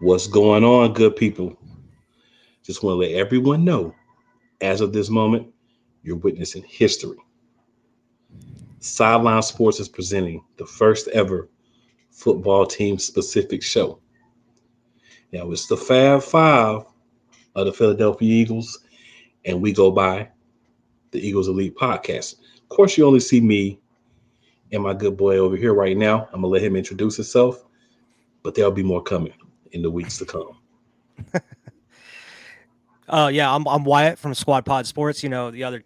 What's going on, good people? Just want to let everyone know, as of this moment, you're witnessing history. Sideline Sports is presenting the first ever football team specific show. Now, it's the Fab Five of the Philadelphia Eagles, and we go by the Eagles Elite Podcast. Of course, you only see me and my good boy over here right now. I'm going to let him introduce himself, but there'll be more coming in the weeks to come. I'm Wyatt from Squad Pod Sports. You know, the other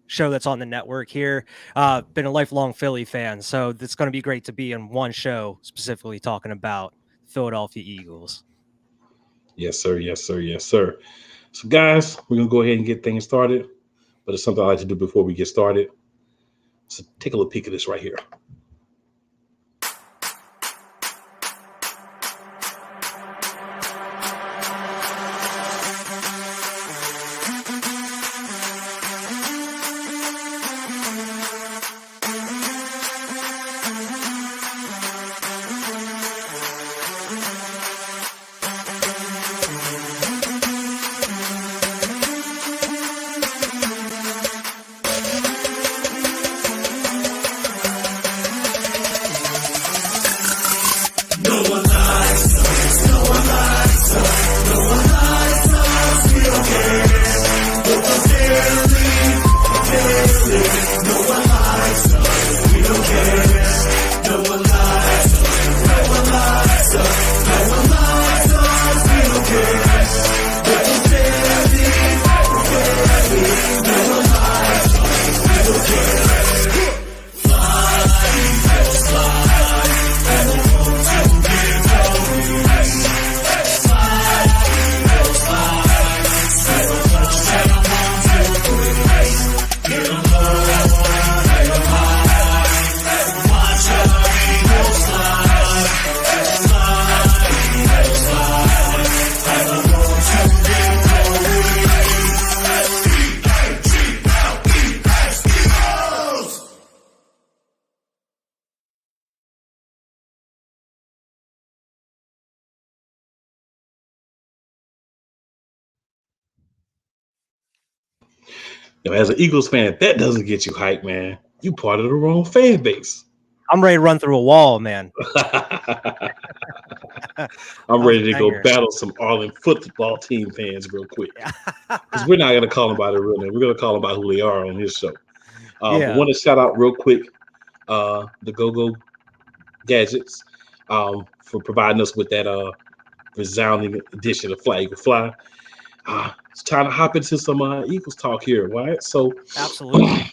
show that's on the network here. Been a lifelong Philly fan, so it's going to be great to be in one show specifically talking about Philadelphia Eagles. Yes, sir. Yes, sir. Yes, sir. So, guys, we're going to go ahead and get things started, but it's something I like to do before we get started. So, take a little peek at this right here. Now, as an Eagles fan, if that doesn't get you hyped, man, you part of the wrong fan base. I'm ready to run through a wall, man. I'm ready to go battle some Arlen football team fans real quick. Because we're not going to call them by their real name. We're going to call them by who they are on this show. I want to shout out real quick the Go-Go Gadgets for providing us with that resounding edition of Fly Eagle Fly. It's time to hop into some Eagles talk here, right? So, absolutely.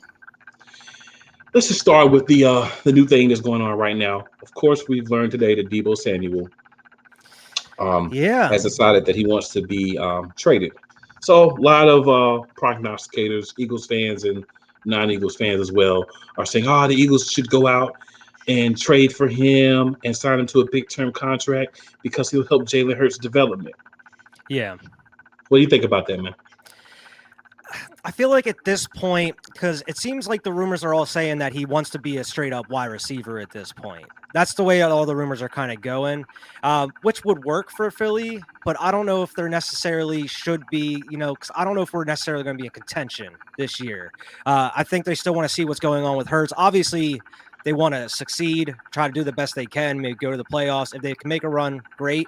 Let's just start with the new thing that's going on right now. Of course, we've learned today that Deebo Samuel has decided that he wants to be traded. So a lot of prognosticators, Eagles fans and non-Eagles fans as well, are saying, the Eagles should go out and trade for him and sign him to a big-term contract because he'll help Jalen Hurts' development. Yeah. What do you think about that, man? I feel like at this point, because it seems like the rumors are all saying that he wants to be a straight up wide receiver at this point. That's the way all the rumors are kind of going, which would work for Philly, but I don't know if there necessarily should be, because I don't know if we're necessarily going to be in contention this year. I think they still want to see what's going on with Hurts. Obviously, they want to succeed, try to do the best they can, maybe go to the playoffs. If they can make a run, great.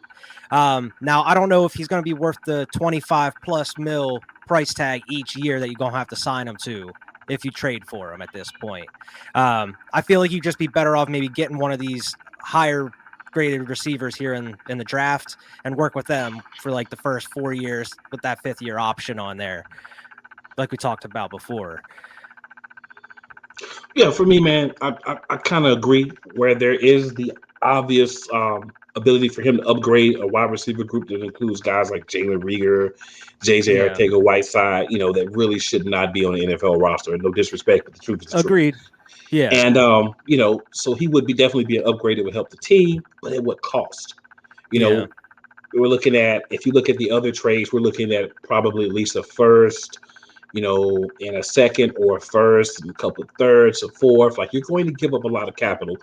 Now, I don't know if he's going to be worth the 25 plus mil price tag each year that you're going to have to sign him to if you trade for him at this point. I feel like you'd just be better off maybe getting one of these higher graded receivers here in the draft and work with them for like the first 4 years with that 5th year option on there, like we talked about before. Yeah, for me, man, I kind of agree where there is the obvious ability for him to upgrade a wide receiver group that includes guys like Jalen Reagor, JJ Arcega-Whiteside, that really should not be on the NFL roster. No disrespect, but the truth is the Agreed. truth. Yeah. And, so he would definitely be an upgrade that would help the team, but at what cost? We're looking at, if you look at the other trades, we're looking at probably at least a first, in a second or a first, and a couple of thirds, a fourth. Like, you're going to give up a lot of capital.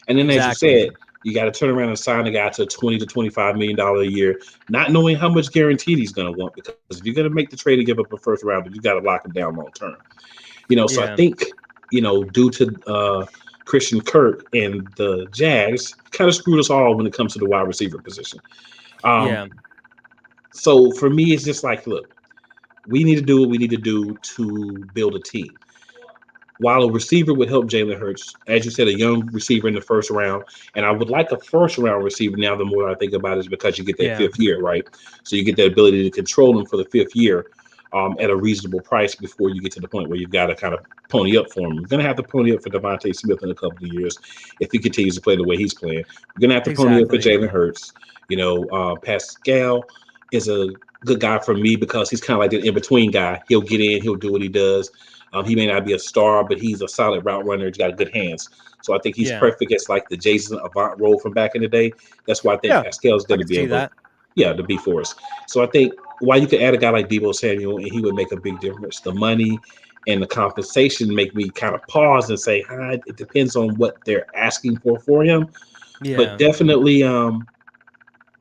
And then, as you said, You got to turn around and sign a guy to $20 to $25 million a year, not knowing how much guaranteed he's going to want. Because if you're going to make the trade and give up a first rounder, you got to lock him down long term. So I Yeah. think, due to Christian Kirk and the Jags, kind of screwed us all when it comes to the wide receiver position. Um, Yeah. so for me, it's just like, look, we need to do what we need to do to build a team. While a receiver would help Jalen Hurts, as you said, a young receiver in the first round, and I would like a first round receiver now. The more I think about it, is because you get that Yeah. fifth year, right? So you get the ability to control them for the fifth year at a reasonable price before you get to the point where you've got to kind of pony up for him. You're going to have to pony up for Devontae Smith in a couple of years if he continues to play the way he's playing. We're going to have to pony up for Exactly. Jalen Hurts. Pascal is a good guy for me because he's kind of like the in between guy. He'll get in, he'll do what he does. He may not be a star, but he's a solid route runner. He's got good hands. So I think he's Yeah. perfect. It's like the Jason Avant role from back in the day. That's why I think Yeah. Pascal's I going to could be see able, that. to be for us. So I think why you could add a guy like Debo Samuel and he would make a big difference. The money and the compensation make me kind of pause and say, it depends on what they're asking for him. But Yeah. definitely,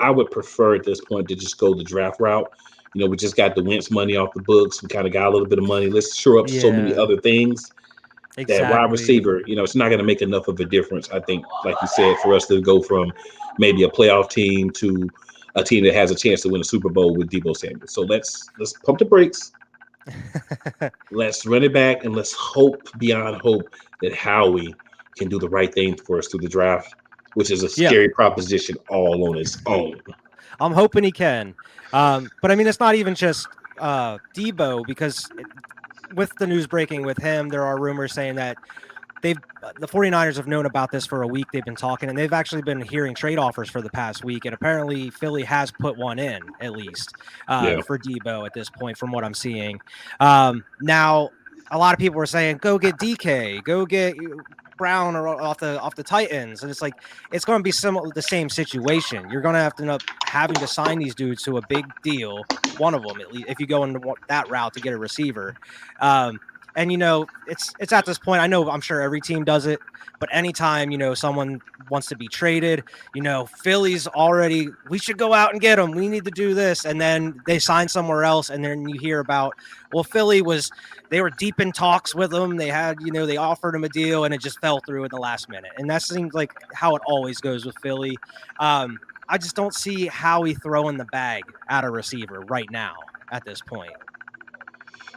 I would prefer at this point to just go the draft route. We just got the Wentz money off the books. We kind of got a little bit of money. Let's shore up so many Yeah. other things. That wide Exactly. receiver, it's not going to make enough of a difference. I think, like you said, for us to go from maybe a playoff team to a team that has a chance to win a Super Bowl with Debo Samuel. So let's pump the brakes. Let's run it back and let's hope beyond hope that Howie can do the right thing for us through the draft, which is a Yeah. scary proposition all on its own. I'm hoping he can. But I mean, it's not even just Debo, because with the news breaking with him, there are rumors saying that the 49ers have known about this for a week. They've been talking, and they've actually been hearing trade offers for the past week. And apparently Philly has put one in, at least, Yeah. for Debo at this point, from what I'm seeing. Now, a lot of people were saying, go get DK, go get Brown or off the Titans. And it's like, it's going to be the same situation. You're going to have to end up having to sign these dudes to a big deal. One of them, at least, if you go into that route to get a receiver. And it's at this point, I'm sure every team does it, but anytime someone wants to be traded, Philly's already, we should go out and get them, we need to do this, and then they sign somewhere else, and then you hear about, well, they were deep in talks with them, they had, they offered him a deal, and it just fell through at the last minute. And that seems like how it always goes with Philly. I just don't see Howie throwing the bag at a receiver right now at this point.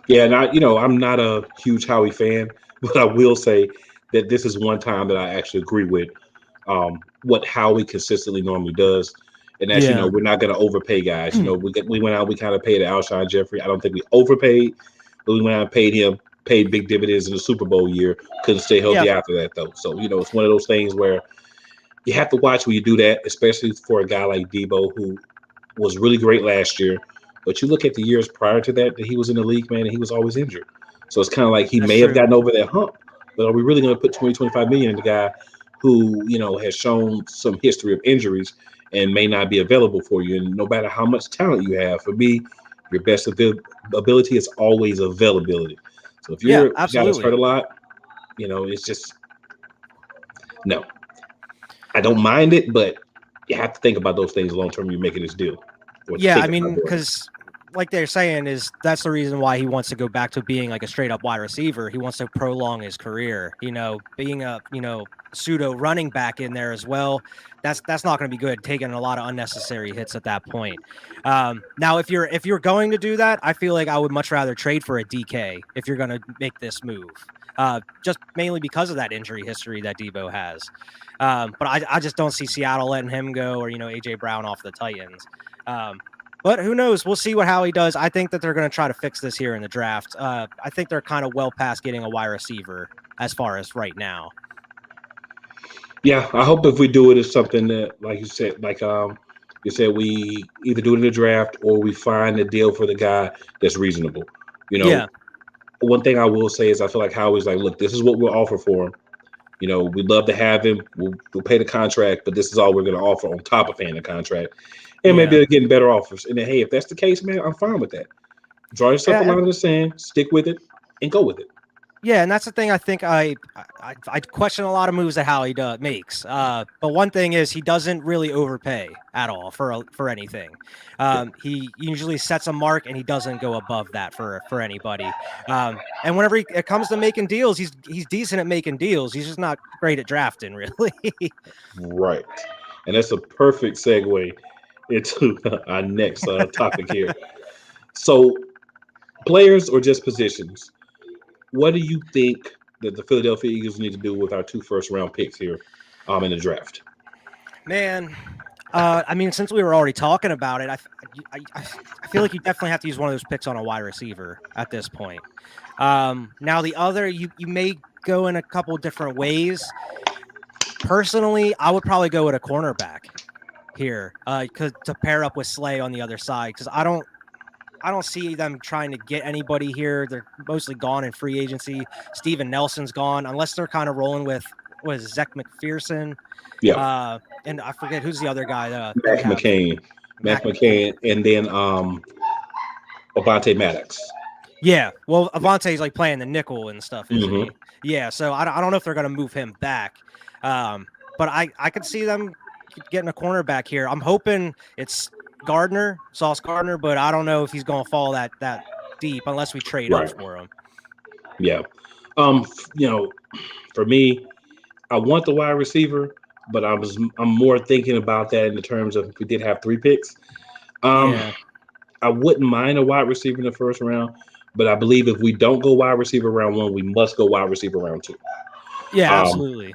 Yeah, and I'm not a huge Howie fan, but I will say that this is one time that I actually agree with what Howie consistently normally does. And that's, Yeah. we're not going to overpay guys. We went out, we kind of paid Alshon Jeffrey. I don't think we overpaid, but we went out and paid him, paid big dividends in the Super Bowl year. Couldn't stay healthy after that, though. So, it's one of those things where you have to watch when you do that, especially for a guy like Debo, who was really great last year. But you look at the years prior to that he was in the league, man, and he was always injured. So it's kind of like he That's may have true. gotten over that hump. But are we really going to put 20, 25 million in the guy who, has shown some history of injuries and may not be available for you? And no matter how much talent you have, for me, your best ability is always availability. So if you're a guy that's hurt Absolutely. a lot, it's just no. I don't mind it, but you have to think about those things long term. You're making this deal. Yeah, I mean, because like they're saying, that's the reason why he wants to go back to being like a straight up wide receiver. He wants to prolong his career. Being a pseudo running back in there as well. That's not going to be good. Taking a lot of unnecessary hits at that point. Now, if you're going to do that, I feel like I would much rather trade for a DK if you're going to make this move. Just mainly because of that injury history that Debo has. But I just don't see Seattle letting him go, or AJ Brown off the Titans. But who knows? We'll see how he does. I think that they're going to try to fix this here in the draft. I think they're kind of well past getting a wide receiver as far as right now. Yeah, I hope if we do it, it's something that, like you said, we either do it in the draft or we find a deal for the guy that's reasonable. Yeah. One thing I will say is I feel like Howie's like, look, this is what we'll offer for him. We'd love to have him. We'll pay the contract, but this is all we're going to offer on top of paying the contract. And maybe they're getting better offers. And then, hey, if that's the case, man, I'm fine with that. Draw yourself a line in the sand, stick with it, and go with it. Yeah, and that's the thing. I think I question a lot of moves that Howie makes. But one thing is he doesn't really overpay at all for anything. He usually sets a mark and he doesn't go above that for anybody. And whenever it comes to making deals, he's decent at making deals. He's just not great at drafting, really. Right. And that's a perfect segue into our next topic here. So, players or just positions? What do you think that the Philadelphia Eagles need to do with our 2 first-round picks here in the draft? Man, I mean, since we were already talking about it, I feel like you definitely have to use one of those picks on a wide receiver at this point. Now the other, you may go in a couple different ways. Personally, I would probably go with a cornerback here, because to pair up with Slay on the other side, because I don't see them trying to get anybody here. They're mostly gone in free agency. Steven Nelson's gone, unless they're kind of rolling with Zach McPherson. Yeah. And I forget who's the other guy that we Mac have. McCain. Mac McCain, and then Avante Maddox. Yeah, well, Avante's like playing the nickel and stuff, isn't Mhm. he? Yeah, so I don't know if they're going to move him back, but I could see them getting a cornerback here. I'm hoping it's Sauce Gardner, but I don't know if he's going to fall that deep unless we trade up for him. Yeah, for me, I want the wide receiver, but I'm more thinking about that in the terms of if we did have 3 picks. I wouldn't mind a wide receiver in the first round, but I believe if we don't go wide receiver round 1, we must go wide receiver round 2. Yeah, absolutely.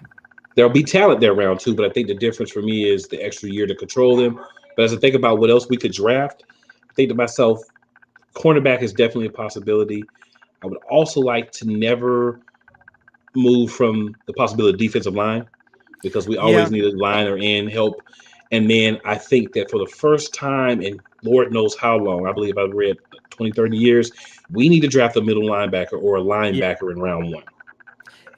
There'll be talent there round 2, but I think the difference for me is the extra year to control them. But as I think about what else we could draft, I think to myself, cornerback is definitely a possibility. I would also like to never move from the possibility of defensive line because we always need a line or end help. And then I think that for the first time in Lord knows how long, I believe I've read 20, 30 years, we need to draft a middle linebacker or a linebacker in round 1.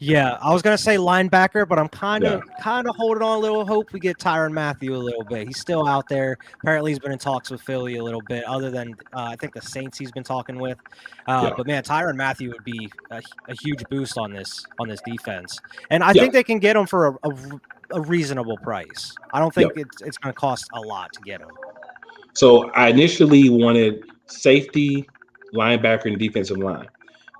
Yeah, I was gonna say linebacker, but I'm kind of holding on a little hope we get Tyrann Mathieu a little bit. He's still out there. Apparently, he's been in talks with Philly a little bit. Other than I think the Saints he's been talking with. But man, Tyrann Mathieu would be a huge boost on this defense, and I think they can get him for a reasonable price. I don't think it's going to cost a lot to get him. So I initially wanted safety, linebacker, and defensive line.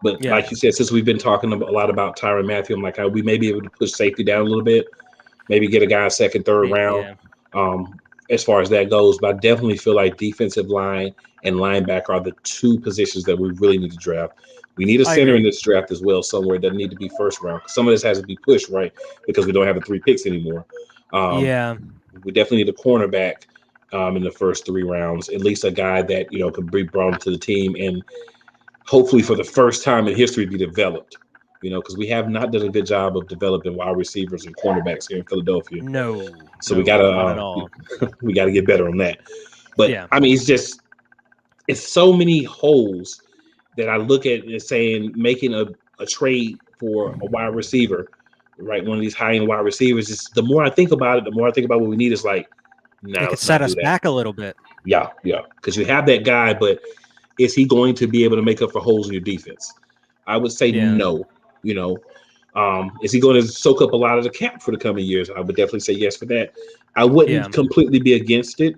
But like you said, since we've been talking a lot about Tyrann Mathieu, I'm like, we may be able to push safety down a little bit, maybe get a guy second, third round, as far as that goes. But I definitely feel like defensive line and linebacker are the 2 positions that we really need to draft. We need a center in this draft as well somewhere. It doesn't need to be first round. Some of this has to be pushed, right, because we don't have the 3 picks anymore. We definitely need a cornerback in the first 3 rounds, at least a guy that, could be brought into the team and hopefully for the first time in history be developed, because we have not done a good job of developing wide receivers and cornerbacks here in Philadelphia. So we gotta we gotta get better on that. But I mean, it's so many holes that I look at and saying making a trade for a wide receiver, right? One of these high-end wide receivers. Is the more I think about it, the more I think about what we need is like, it could set us back a little bit. Yeah, because you have that guy, but is he going to be able to make up for holes in your defense? I would say no. Is he going to soak up a lot of the cap for the coming years? I would definitely say yes for that. I wouldn't completely be against it,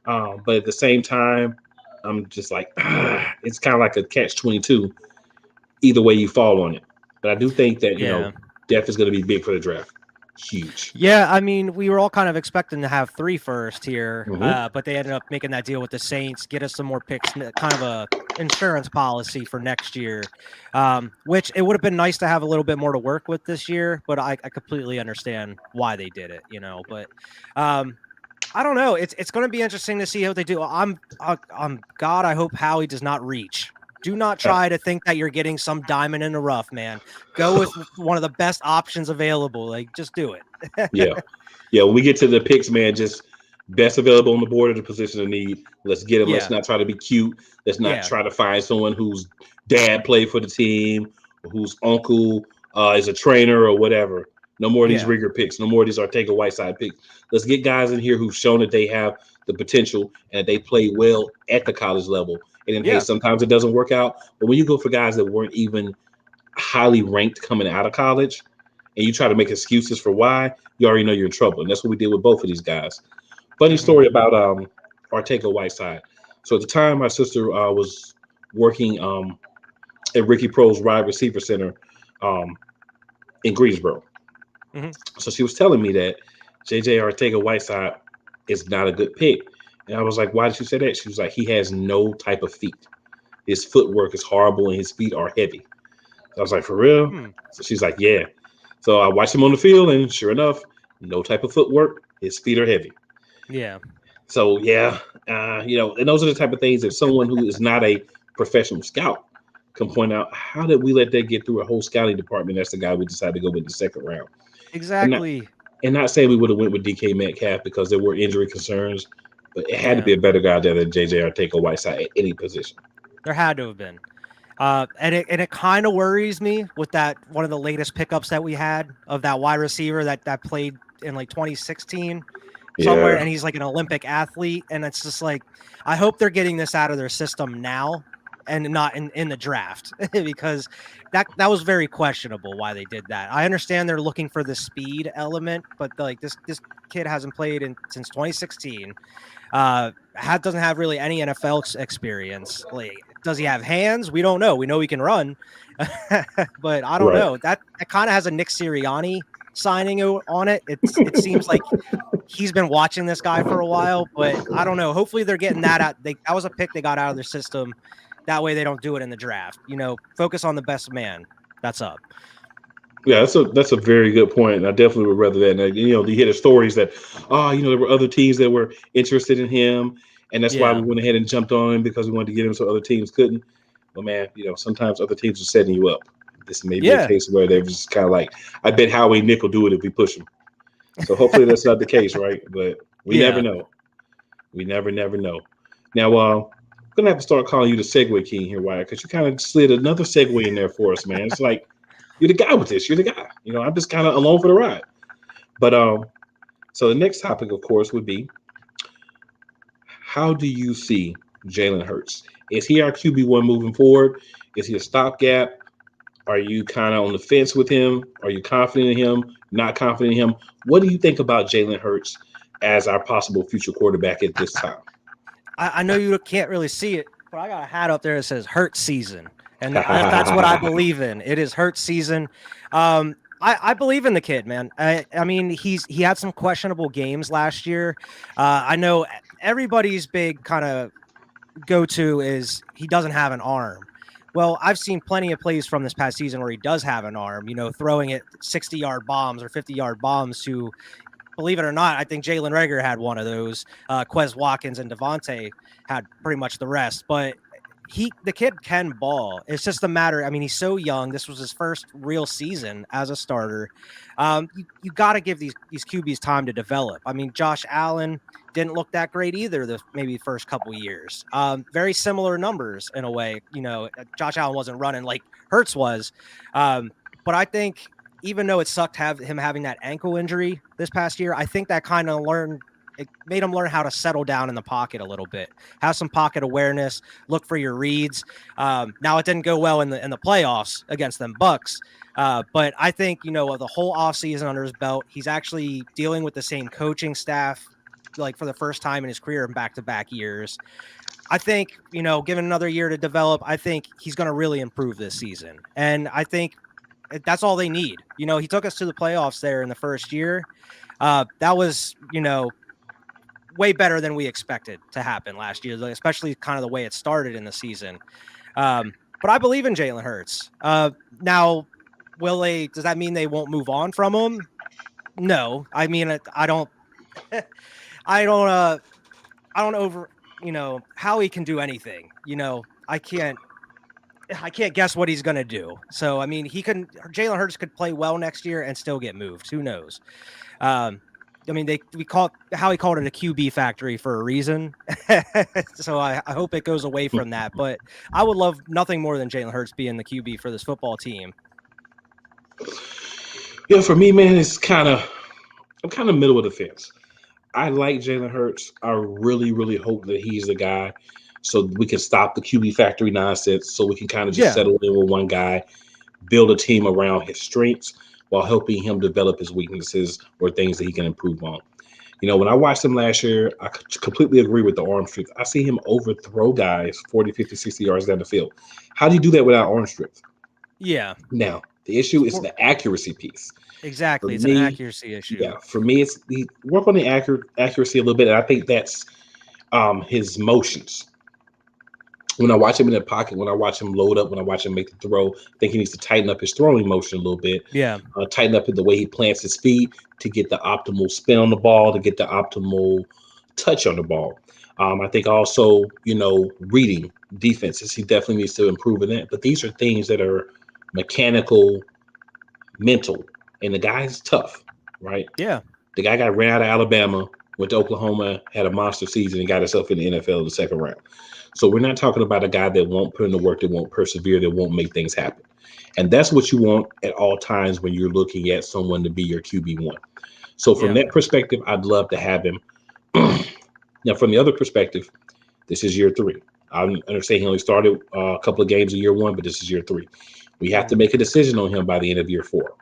but at the same time, I'm just like, it's kind of like a catch-22. Either way you fall on it. But I do think that, depth is going to be big for the draft. Huge. Yeah, I mean, we were all kind of expecting to have 3 first here, but they ended up making that deal with the Saints, get us some more picks, kind of a insurance policy for next year, which it would have been nice to have a little bit more to work with this year, but I completely understand why they did it, but I don't know. It's going to be interesting to see how they do. God, I hope Howie does not reach. Do not try to think that you're getting some diamond in the rough, man. Go with one of the best options available. Like, just do it. Yeah. When we get to the picks, man, just best available on the board of the position of need. Let's get him. Let's not try to be cute. Let's not try to find someone whose dad played for the team, or whose uncle is a trainer or whatever. No more of these rigger picks. No more of these Ortega-Whiteside picks. Let's get guys in here who've shown that they have the potential and that they play well at the college level. And then, hey, sometimes it doesn't work out. But when you go for guys that weren't even highly ranked coming out of college, and you try to make excuses for why, you already know you're in trouble. And that's what we did with both of these guys. Funny Hmm. story about Ortega-Whiteside. So at the time, my sister was working at Ricky Pro's wide receiver center um, in Greensboro. Hmm. So she was telling me that JJ Ortega-Whiteside is not a good pick. And I was like, why did you say that? She was like, he has no type of feet. His footwork is horrible and his feet are heavy. So I was like, for real? Hmm. So she's like, yeah. So I watched him on the field, and sure enough, no type of footwork. His feet are heavy. Yeah. So yeah, and those are the type of things that someone who is not a professional scout can point out. How did we let that get through a whole scouting department? That's the guy we decided to go with in the second round. And not, Exactly. and not saying we would have went with DK Metcalf because there were injury concerns, but it had to Yeah. be a better guy than JJ Arcega-Whiteside at any position. There had to have been. And it kind of worries me with that one of the latest pickups that we had of that wide receiver that played in like 2016 somewhere, Yeah, and he's like an Olympic athlete, and it's just like I hope they're getting this out of their system now and not in the draft because that was very questionable why they did that. I understand they're looking for the speed element, but like this kid hasn't played since 2016. Doesn't have really any NFL experience. Like, does he have hands? We don't know. We know he can run, but I don't right. know. That kind of has a Nick Sirianni signing on it. It seems like he's been watching this guy for a while, but I don't know. Hopefully they're getting that out. That was a pick they got out of their system. That way they don't do it in the draft. Focus on the best man. That's up. Yeah, that's a very good point, and I definitely would rather that. And, you hear the stories that, there were other teams that were interested in him, and that's why we Yeah. went ahead and jumped on him because we wanted to get him so other teams couldn't. But man, sometimes other teams are setting you up. This may be a Yeah. case where they're just kind of like, I bet Howie Nick will do it if we push him. So hopefully that's not the case, right? But we never Yeah. know. We never know. Now, I'm gonna have to start calling you the Segway King here, Wyatt, because you kind of slid another segue in there for us, man. It's like you're the guy with this. You're the guy. I'm just kind of along for the ride. But so the next topic, of course, would be how do you see Jalen Hurts? Is he our QB1 moving forward? Is he a stopgap? Are you kind of on the fence with him? Are you confident in him? Not confident in him? What do you think about Jalen Hurts as our possible future quarterback at this time? I know you can't really see it, but I got a hat up there that says "Hurt Season," and that's what I believe in. It is Hurt Season. I believe in the kid, man. I mean, he had some questionable games last year. I know everybody's big kind of go-to is he doesn't have an arm. Well, I've seen plenty of plays from this past season where he does have an arm, throwing it 60-yard bombs or 50-yard bombs to, believe it or not, I think Jalen Reagor had one of those. Quez Watkins and Devontae had pretty much the rest. But the kid can ball. It's just a matter. I mean, he's so young. This was his first real season as a starter. You got to give these QBs time to develop. I mean, Josh Allen didn't look that great either the maybe first couple years. Very similar numbers in a way. Josh Allen wasn't running like Hurts was. But I think even though it sucked him having that ankle injury this past year, I think that kind of it made him learn how to settle down in the pocket a little bit, have some pocket awareness, look for your reads. Now it didn't go well in the playoffs against them Bucks. But I think, the whole offseason under his belt, he's actually dealing with the same coaching staff, like for the first time in his career in back-to-back years. I think, given another year to develop, I think he's going to really improve this season. And I think that's all they need. He took us to the playoffs there in the first year. That was, way better than we expected to happen last year, especially kind of the way it started in the season. But I believe in Jalen Hurts. Now, does that mean they won't move on from him? No. I mean, I don't over, how he can do anything. I can't guess what he's going to do. So, I mean, Jalen Hurts could play well next year and still get moved. Who knows? I mean, he called it a QB factory for a reason. So I hope it goes away from that. But I would love nothing more than Jalen Hurts being the QB for this football team. Yeah, for me, man, I'm kind of middle of the fence. I like Jalen Hurts. I really, really hope that he's the guy so we can stop the QB factory nonsense, so we can kind of just settle in with one guy. build a team around his strengths while helping him develop his weaknesses or things that he can improve on. When I watched him last year, I completely agree with the arm strength. I see him overthrow guys 40, 50, 60 yards down the field. How do you do that without arm strength? Yeah. Now, the issue is the accuracy piece. For Exactly. It's an me, accuracy issue. yeah, for me, it's the work on the accuracy a little bit. And I think that's his motions. When I watch him in the pocket, when I watch him load up, when I watch him make the throw, I think he needs to tighten up his throwing motion a little bit. Yeah. Tighten up the way he plants his feet to get the optimal spin on the ball, to get the optimal touch on the ball. I think also, reading defenses, he definitely needs to improve in that. But these are things that are mechanical, mental, and the guy's tough, right? Yeah. The guy got ran out of Alabama, went to Oklahoma, had a monster season, and got himself in the NFL in the second round. So we're not talking about a guy that won't put in the work, that won't persevere, that won't make things happen. And that's what you want at all times when you're looking at someone to be your QB1. So from that perspective, I'd love to have him. Now, from the other perspective, this is year 3. I understand he only started a couple of games in year 1, but this is year 3. We have to make a decision on him by the end of year 4.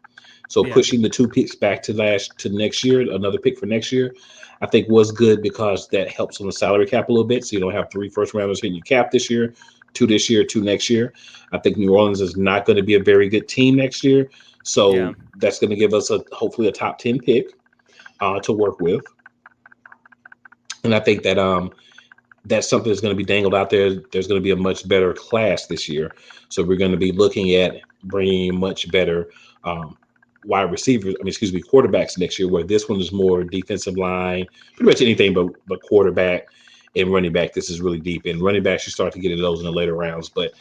So pushing the 2 picks back to next year, another pick for next year, I think was good because that helps on the salary cap a little bit. So you don't have 3 first rounders hitting your cap this year, 2 this year, 2 next year. I think New Orleans is not going to be a very good team next year. So that's going to give us hopefully a top 10 pick to work with. And I think that that's something that's going to be dangled out there. There's going to be a much better class this year. So we're going to be looking at bringing much better wide receivers, quarterbacks next year, where this one is more defensive line, pretty much anything but quarterback and running back. This is really deep. And running backs, you start to get into those in the later rounds. But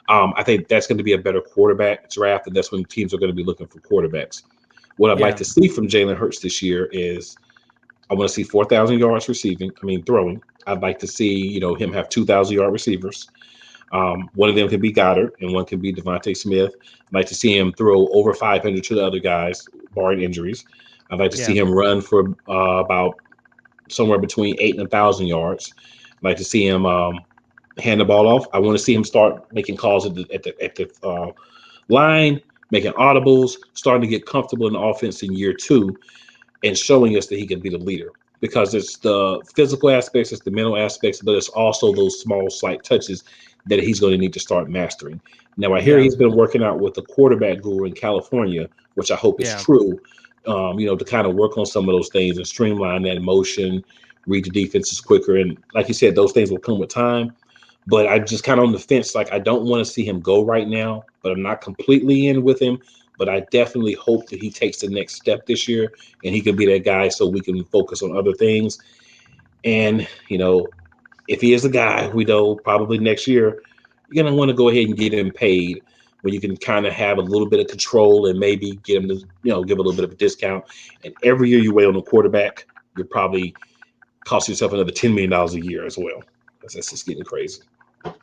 I think that's going to be a better quarterback draft, and that's when teams are going to be looking for quarterbacks. What I'd like to see from Jalen Hurts this year is I want to see 4,000 yards throwing. I'd like to see, him have 2,000-yard receivers. One of them can be Goddard, and one can be Devontae Smith. I'd like to see him throw over 500 to the other guys, barring injuries. I'd like to see him run for about somewhere between 8 and 1,000 yards. I'd like to see him hand the ball off. I want to see him start making calls at the line, making audibles, starting to get comfortable in the offense in year 2, and showing us that he can be the leader. Because it's the physical aspects, it's the mental aspects, but it's also those small, slight touches that he's going to need to start mastering. Now, I hear he's been working out with the quarterback guru in California, which I hope is true, to kind of work on some of those things and streamline that motion, read the defenses quicker. And like you said, those things will come with time. But I'm just kind of on the fence. Like, I don't want to see him go right now, but I'm not completely in with him. But I definitely hope that he takes the next step this year and he can be that guy so we can focus on other things. And, if he is a guy, we know probably next year, you're going to want to go ahead and get him paid where you can kind of have a little bit of control and maybe get him to, give a little bit of a discount. And every year you wait on the quarterback, you're probably cost yourself another $10 million a year as well. That's just getting crazy.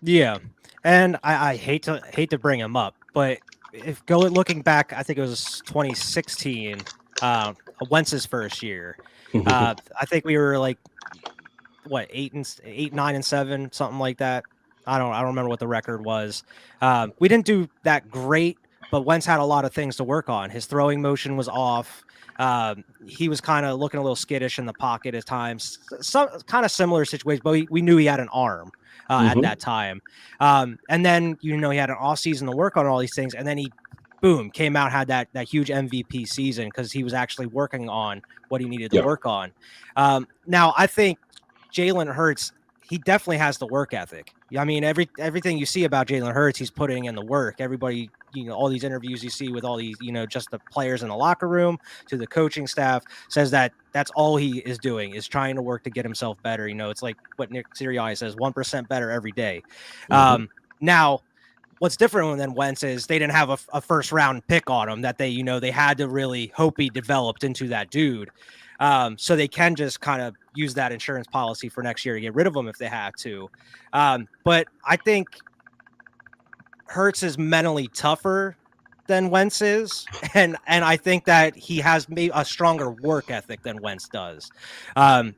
Yeah. And I hate to bring him up, but looking back, I think it was 2016, Wentz's first year. I think we were like, what, 8, 9, and 7, something like that. I don't remember what the record was. We didn't do that great, but Wentz had a lot of things to work on. His throwing motion was off. He was kind of looking a little skittish in the pocket at times. Some kind of similar situations, but we knew he had an arm at that time. And then, he had an off season to work on all these things. And then he, boom, came out, had that huge MVP season because he was actually working on what he needed to work on. Now, I think Jalen Hurts, he definitely has the work ethic. I mean, everything you see about Jalen Hurts, he's putting in the work. Everybody, all these interviews you see with all these, just the players in the locker room to the coaching staff says that that's all he is doing is trying to work to get himself better. It's like what Nick Sirianni says, 1% better every day. Now, what's different than Wentz is they didn't have a first round pick on him that they, they had to really hope he developed into that dude. So they can just kind of use that insurance policy for next year to get rid of him if they have to. But I think Hurts is mentally tougher than Wentz is. And I think that he has maybe a stronger work ethic than Wentz does.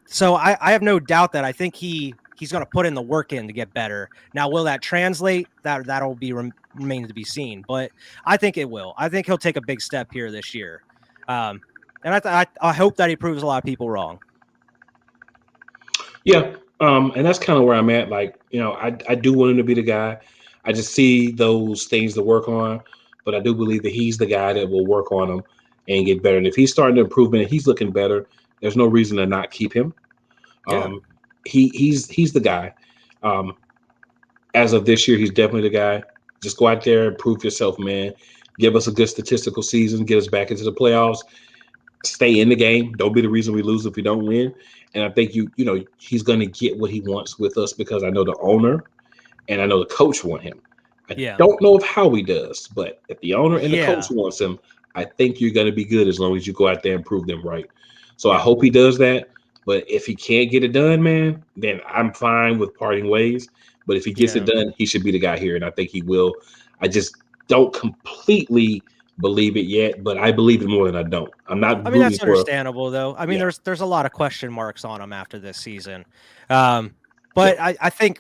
So I have no doubt that I think he he's going to put in the work in to get better. Now, will that translate? That'll be remain to be seen. But I think it will. I think he'll take a big step here this year. And I hope that he proves a lot of people wrong. Yeah. And that's kind of where I'm at. Like, I do want him to be the guy. I just see those things to work on, but I do believe that he's the guy that will work on them and get better. And if he's starting to improve and he's looking better, there's no reason to not keep him. Yeah. He's the guy. As of this year, he's definitely the guy. Just go out there and prove yourself, man. Give us a good statistical season. Get us back into the playoffs. Stay in the game. Don't be the reason we lose if we don't win. And I think he's going to get what he wants with us because I know the owner and I know the coach want him. I don't know if how he does, but if the owner and the coach wants him, I think you're going to be good as long as you go out there and prove them right. So I hope he does that. But if he can't get it done, man, then I'm fine with parting ways. But if he gets it done, he should be the guy here, and I think he will. I just don't completely believe it yet, but I believe it more than I don't. I'm not. I mean, that's understandable, though. I mean, there's a lot of question marks on him after this season. But I think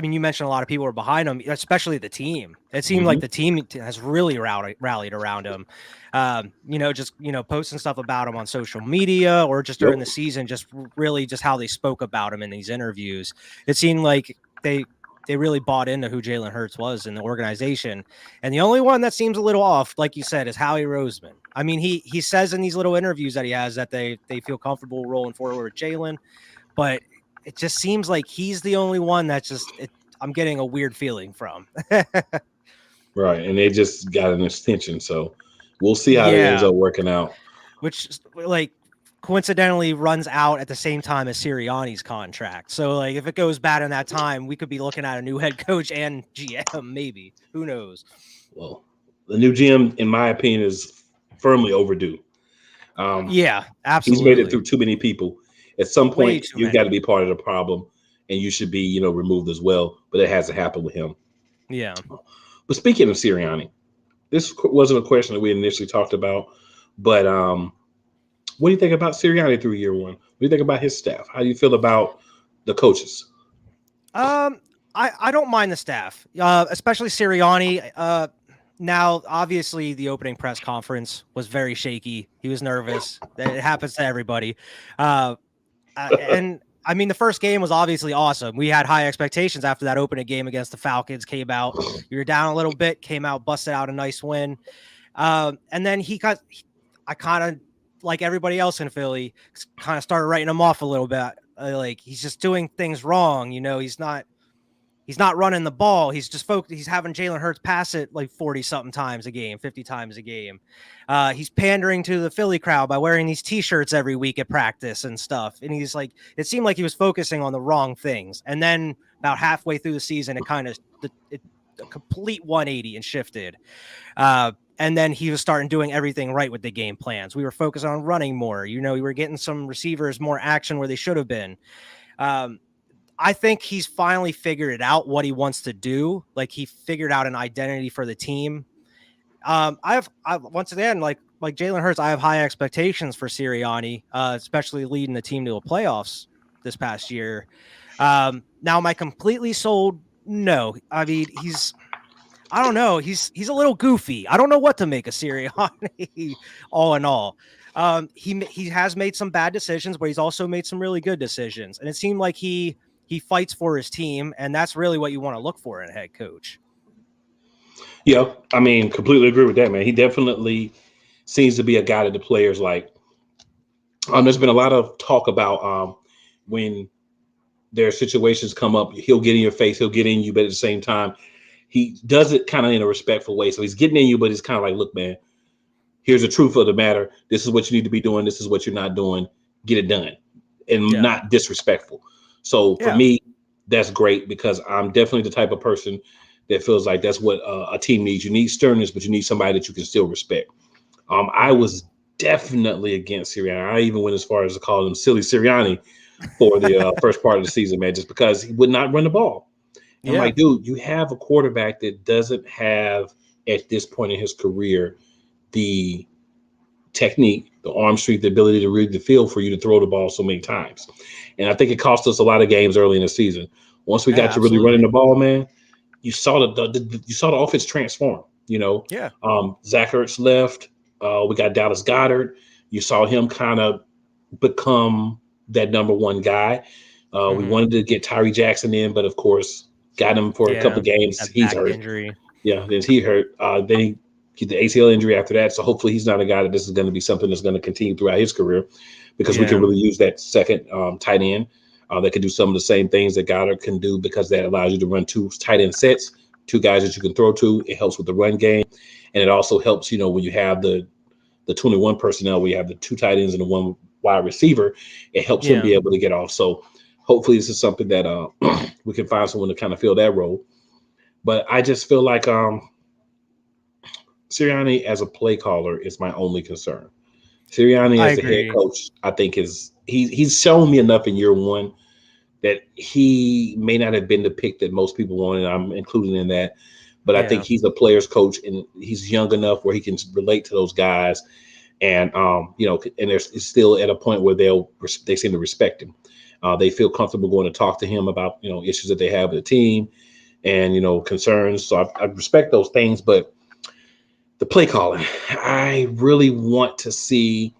you mentioned a lot of people are behind him, especially the team. It seemed like the team has really rallied around him. Posting stuff about him on social media or just during the season, just really just how they spoke about him in these interviews. It seemed like they really bought into who Jalen Hurts was in the organization. And the only one that seems a little off, like you said, is Howie Roseman. I mean, he says in these little interviews that he has that they feel comfortable rolling forward with Jalen, but it just seems like he's the only one that's I'm getting a weird feeling from. Right. And they just got an extension. So we'll see how it ends up working out. Which, coincidentally runs out at the same time as Sirianni's contract. So, if it goes bad in that time, we could be looking at a new head coach and GM, maybe. Who knows? Well, the new GM, in my opinion, is firmly overdue. Absolutely. He's made it through too many people. At some point, you've got to be part of the problem, and you should be, removed as well. But it hasn't happened with him. Yeah. But speaking of Sirianni, this wasn't a question that we initially talked about, but what do you think about Sirianni through year one? What do you think about his staff? How do you feel about the coaches? I don't mind the staff, especially Sirianni. Now, obviously, the opening press conference was very shaky. He was nervous. It happens to everybody. And I mean, the first game was obviously awesome. We had high expectations after that opening game against the Falcons. Came out, you were down a little bit, came out, busted out a nice win. And then I kind of, like everybody else in Philly, kind of started writing him off a little bit. Like he's just doing things wrong. He's not running the ball. He's just he's having Jalen Hurts pass it like 40 something times a game, 50 times a game. He's pandering to the Philly crowd by wearing these t-shirts every week at practice and stuff. And he's like, it seemed like he was focusing on the wrong things. And then about halfway through the season, a complete 180 and shifted. And then he was starting doing everything right with the game plans. We were focused on running more. We were getting some receivers more action where they should have been. I think he's finally figured it out what he wants to do. Like he figured out an identity for the team. I've once again, like Jalen Hurts, I have high expectations for Sirianni, especially leading the team to a playoffs this past year. Now, am I completely sold? No. I mean, I don't know. He's a little goofy. I don't know what to make of Sirianni. All in all, he has made some bad decisions, but he's also made some really good decisions. And it seemed like he fights for his team, and that's really what you want to look for in a head coach. Yeah, I mean, completely agree with that, man. He definitely seems to be a guy that the players like. There's been a lot of talk about when their situations come up, he'll get in your face, he'll get in you, but at the same time, he does it kind of in a respectful way. So he's getting in you, but it's kind of like, look, man, here's the truth of the matter. This is what you need to be doing. This is what you're not doing. Get it done. And not disrespectful. So for me, that's great because I'm definitely the type of person that feels like that's what a team needs. You need sternness, but you need somebody that you can still respect. I was definitely against Sirianni. I even went as far as to call him Silly Sirianni for the first part of the season, man, just because he would not run the ball. And I'm like, dude, you have a quarterback that doesn't have, at this point in his career, the technique, the arm strength, the ability to read the field for you to throw the ball so many times. And I think it cost us a lot of games early in the season. Once we Yeah, got to really running absolutely. the ball, man, you saw you saw the offense transform. Yeah. Zach Ertz left. We got Dallas Goddard. You saw him kind of become that number one guy. We Hmm. wanted to get Tyree Jackson in, but of course, got him for a couple Yeah. of games. That He's back hurt. injury. Yeah, then he hurt. Then he get the ACL injury after that. So hopefully, he's not a guy that this is going to be something that's going to continue throughout his career, because we can Yeah. really use that second tight end that can do some of the same things that Goddard can do, because that allows you to run two tight end sets, two guys that you can throw to. It helps with the run game, and it also helps, when you have the 21 personnel, where you have the two tight ends and the one wide receiver. It helps him Yeah. be able to get off. So hopefully, this is something that we can find someone to kind of fill that role. But I just feel like Sirianni as a play caller is my only concern. Sirianni I as the head agree. coach, I think he's shown me enough in year one that he may not have been the pick that most people wanted. I'm including in that, but I think Yeah. he's a player's coach, and he's young enough where he can relate to those guys, and and it's still at a point where they seem to respect him. They feel comfortable going to talk to him about issues that they have with the team, and concerns. So I respect those things, but the play calling, I really want to see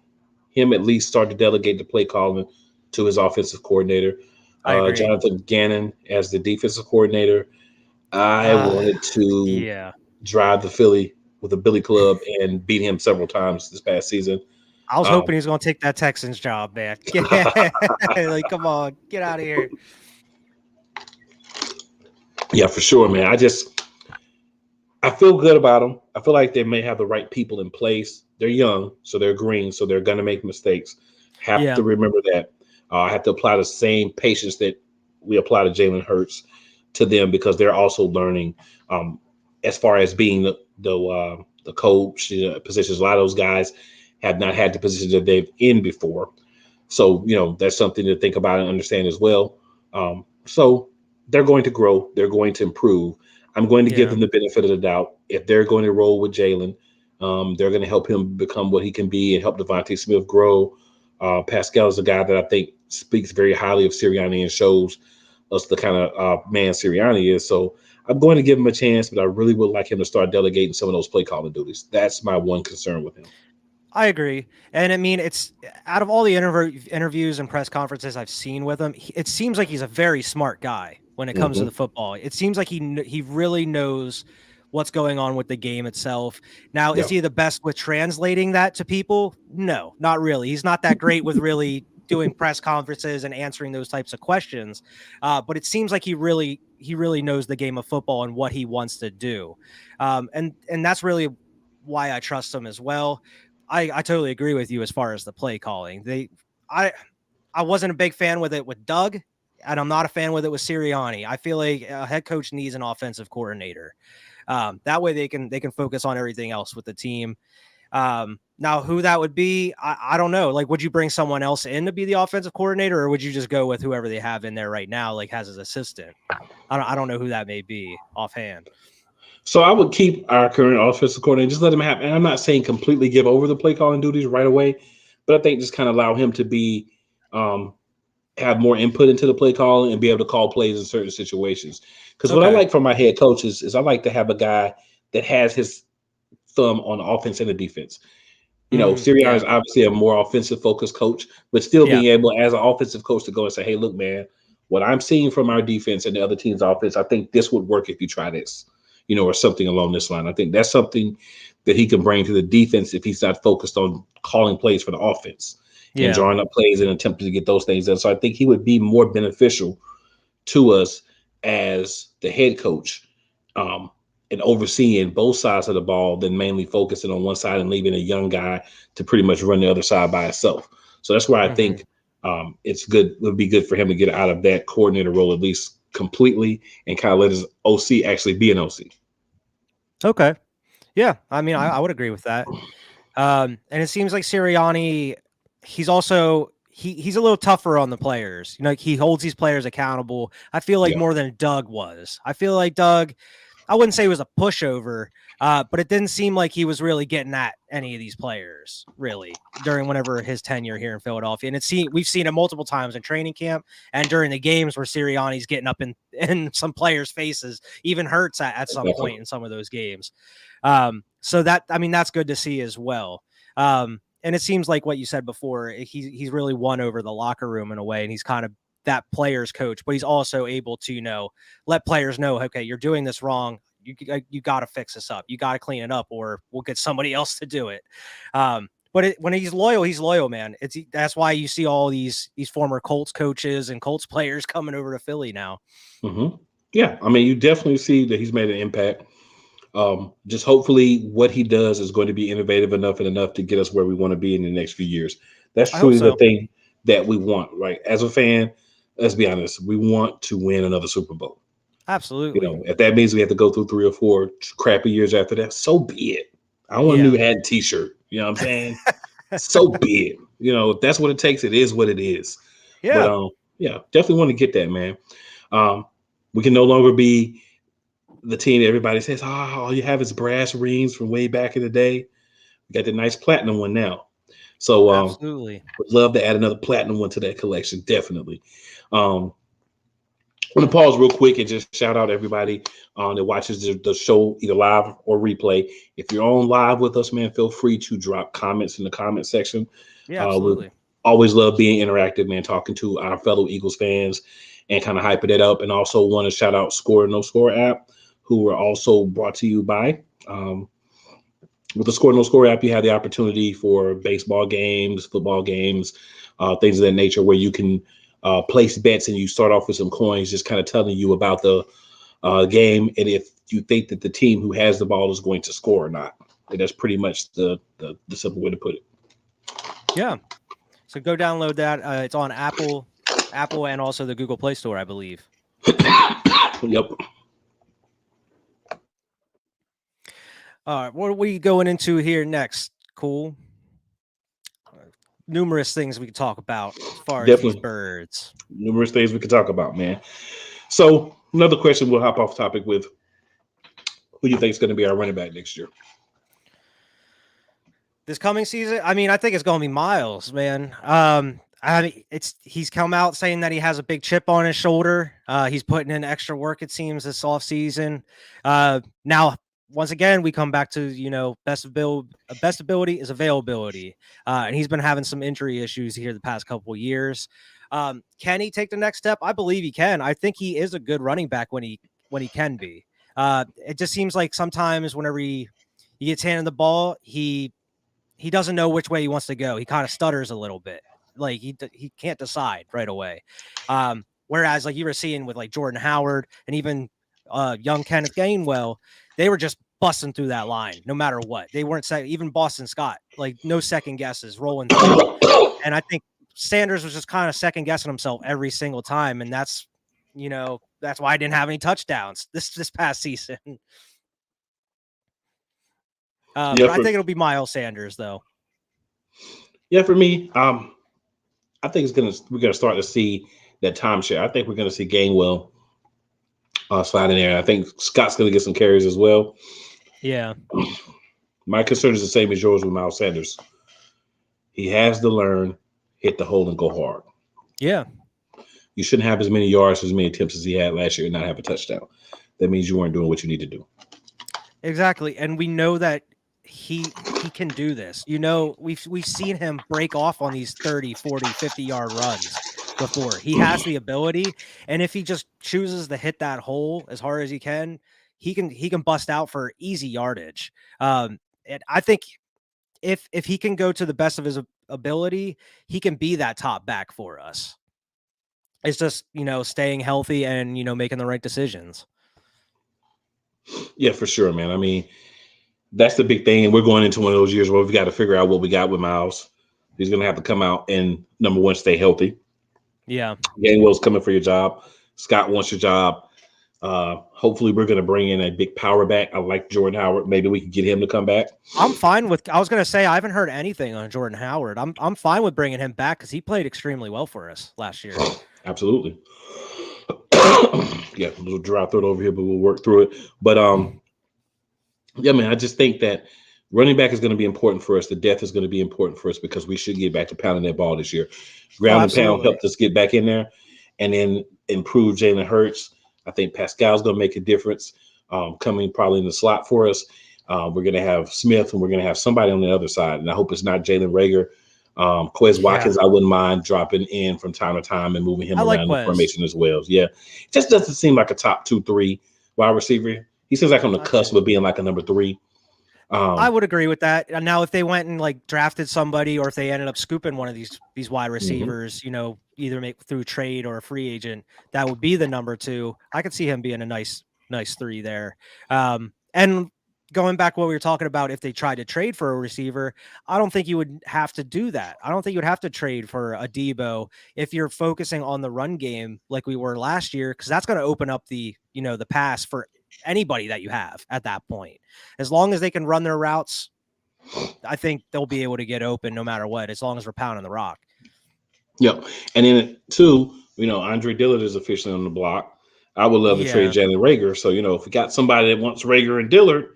him at least start to delegate the play calling to his offensive coordinator, I agree. Jonathan Gannon as the defensive coordinator. I Uh, wanted to yeah. drive the Philly with a Billy Club and beat him several times this past season. I was Um, hoping he was going to take that Texans job, man. Like, come on, get out of here. yeah, for sure, man. I feel good about them. I feel like they may have the right people in place. They're young, so they're green, so they're going to make mistakes. Have Yeah. to remember that. I have to apply the same patience that we apply to Jalen Hurts to them, because they're also learning. As far as being the coach positions, a lot of those guys have not had the positions that they've in before. So that's something to think about and understand as well. So they're going to grow. They're going to improve. I'm going to give Yeah. them the benefit of the doubt. If they're going to roll with Jalen, they're going to help him become what he can be and help Devontae Smith grow. Pascal is a guy that I think speaks very highly of Sirianni and shows us the kind of man Sirianni is. So I'm going to give him a chance, but I really would like him to start delegating some of those play calling duties. That's my one concern with him. I agree. And I mean, it's out of all the interviews and press conferences I've seen with him, it seems like he's a very smart guy when it comes to Mm-hmm. the football. It seems like he really knows what's going on with the game itself. Now, is Yeah. he the best with translating that to people? No, not really. He's not that great with really doing press conferences and answering those types of questions. But it seems like he really knows the game of football and what he wants to do. And that's really why I trust him as well. I totally agree with you as far as the play calling. I I wasn't a big fan with it with Doug, and I'm not a fan with it with Sirianni. I feel like a head coach needs an offensive coordinator. That way they can focus on everything else with the team. Now who that would be, I don't know. Like, would you bring someone else in to be the offensive coordinator, or would you just go with whoever they have in there right now, like has his assistant? I don't know who that may be offhand. So I would keep our current offensive coordinator, just let him have. And I'm not saying completely give over the play calling duties right away, but I think just kind of allow him to be um, have more input into the play calling and be able to call plays in certain situations. Because what I Okay. like from my head coaches is I like to have a guy that has his thumb on the offense and the defense. Sirianni is Yeah. obviously a more offensive focused coach, but still Yeah. being able as an offensive coach to go and say, "Hey, look, man, what I'm seeing from our defense and the other team's offense, I think this would work if you try this, or something along this line." I think that's something that he can bring to the defense if he's not focused on calling plays for the offense and Yeah. drawing up plays and attempting to get those things done. So I think he would be more beneficial to us as the head coach, um, and overseeing both sides of the ball than mainly focusing on one side and leaving a young guy to pretty much run the other side by himself. So that's why I Hmm. think it's good. Would be good for him to get out of that coordinator role at least completely and kind of let his OC actually be an OC. Okay. Yeah. I mean, I would agree with that. And it seems like Sirianni, he's a little tougher on the players. He holds these players accountable. I feel like Yeah. more than Doug was. I feel like Doug, I wouldn't say it was a pushover, but it didn't seem like he was really getting at any of these players really during whenever his tenure here in Philadelphia. And we've seen it multiple times in training camp and during the games where Sirianni's getting up in some players' faces, even Hurts at some point in some of those games. So that's good to see as well. And it seems like what you said before, he's really won over the locker room in a way, and he's kind of that player's coach, but he's also able to, let players know, okay, you're doing this wrong. You got to fix this up. You got to clean it up, or we'll get somebody else to do it. But when he's loyal, man. That's why you see all these former Colts coaches and Colts players coming over to Philly now. Mm-hmm. Yeah, I mean, you definitely see that he's made an impact. Just hopefully what he does is going to be innovative enough to get us where we want to be in the next few years. That's truly the thing that we want, right? As a fan, let's be honest, we want to win another Super Bowl. Absolutely. If that means we have to go through 3 or 4 crappy years after that, so be it. I want a new hat and t-shirt. You know what I'm saying? So be it. If that's what it takes, it is what it is. Yeah. But definitely want to get that, man. We can no longer be the team that everybody says, all you have is brass rings from way back in the day. We got the nice platinum one now. So absolutely would love to add another platinum one to that collection. Definitely. I'm going to pause real quick and just shout out everybody that watches the show either live or replay. If you're on live with us, man, feel free to drop comments in the comment section. Yeah, absolutely. We always love being interactive, man, talking to our fellow Eagles fans and kind of hyping it up. And also want to shout out Score No Score app, who are also brought to you by. With the Score No Score app, you have the opportunity for baseball games, football games, things of that nature, where you can place bets, and you start off with some coins, just kind of telling you about the game and if you think that the team who has the ball is going to score or not. And that's pretty much the simple way to put it. Yeah. So go download that. It's on Apple, and also the Google Play Store, I believe. Yep. All right, what are we going into here next? Cool. Numerous things we can talk about as far as these birds. Numerous things we can talk about, man. So another question we'll hop off topic with. Who do you think is going to be our running back next year? This coming season? I mean, I think it's going to be Miles, man. He's come out saying that he has a big chip on his shoulder. He's putting in extra work, it seems, this offseason. Now, once again, we come back to, best ability is availability. And he's been having some injury issues here the past couple of years. Can he take the next step? I believe he can. I think he is a good running back when he can be. It just seems like sometimes whenever he gets handed the ball, he doesn't know which way he wants to go. He kind of stutters a little bit. Like he can't decide right away. Whereas like you were seeing with like Jordan Howard and even young Kenneth Gainwell, they were just busting through that line no matter what. They weren't even Boston Scott, like no second guesses, rolling through. And I think Sanders was just kind of second guessing himself every single time. And that's why I didn't have any touchdowns this past season. But I think it'll be Miles Sanders though. Yeah, for me, I think we're gonna start to see that timeshare. I think we're gonna see Gainwell slide in there. I think Scott's gonna get some carries as well. Yeah. My concern is the same as yours with Miles Sanders. He has to learn, hit the hole and go hard. Yeah. You shouldn't have as many yards, as many attempts as he had last year and not have a touchdown. That means you weren't doing what you need to do. Exactly. And we know that he can do this. We've seen him break off on these 30, 40, 50-yard runs before. He has the ability, and if he just chooses to hit that hole as hard as he can bust out for easy yardage. And I think if he can go to the best of his ability, he can be that top back for us. It's just, staying healthy and, making the right decisions. Yeah, for sure, man. I mean, that's the big thing. And we're going into one of those years where we've got to figure out what we got with Miles. He's going to have to come out and, number one, stay healthy. Yeah. Gainwell's coming for your job. Scott wants your job. Hopefully we're going to bring in a big power back. I like Jordan Howard. Maybe we can get him to come back. I was going to say, I haven't heard anything on Jordan Howard. I'm fine with bringing him back because he played extremely well for us last year. Absolutely. Yeah, a little dry throat over here, but we'll work through it. But yeah, man, I just think that running back is going to be important for us. The depth is going to be important for us because we should get back to pounding that ball this year. Oh, Ground and pound absolutely. helped us get back in there, and then improve Jalen Hurts. I think Pascal's going to make a difference, coming probably in the slot for us. We're going to have Smith, and we're going to have somebody on the other side. And I hope it's not Jalen Rager. Quez Yeah, Watkins, I wouldn't mind dropping in from time to time and moving him I like around the Quez. formation as well. Yeah, it just doesn't seem like a top 2, 3 wide receiver. He seems like on the cusp of being like a number 3. I would agree with that. And now, if they went and like drafted somebody, or if they ended up scooping one of these wide receivers, either make through trade or a free agent, that would be the number 2. I could see him being a nice 3 there. And going back what we were talking about, if they tried to trade for a receiver, I don't think you would have to do that. I don't think you would have to trade for a Debo if you're focusing on the run game like we were last year, because that's going to open up the pass for anybody that you have at that point. As long as they can run their routes, I think they'll be able to get open no matter what, as long as we're pounding the rock. Yep. And then 2, Andre Dillard is officially on the block. I would love to trade Jalen Rager. So, if we got somebody that wants Rager and Dillard,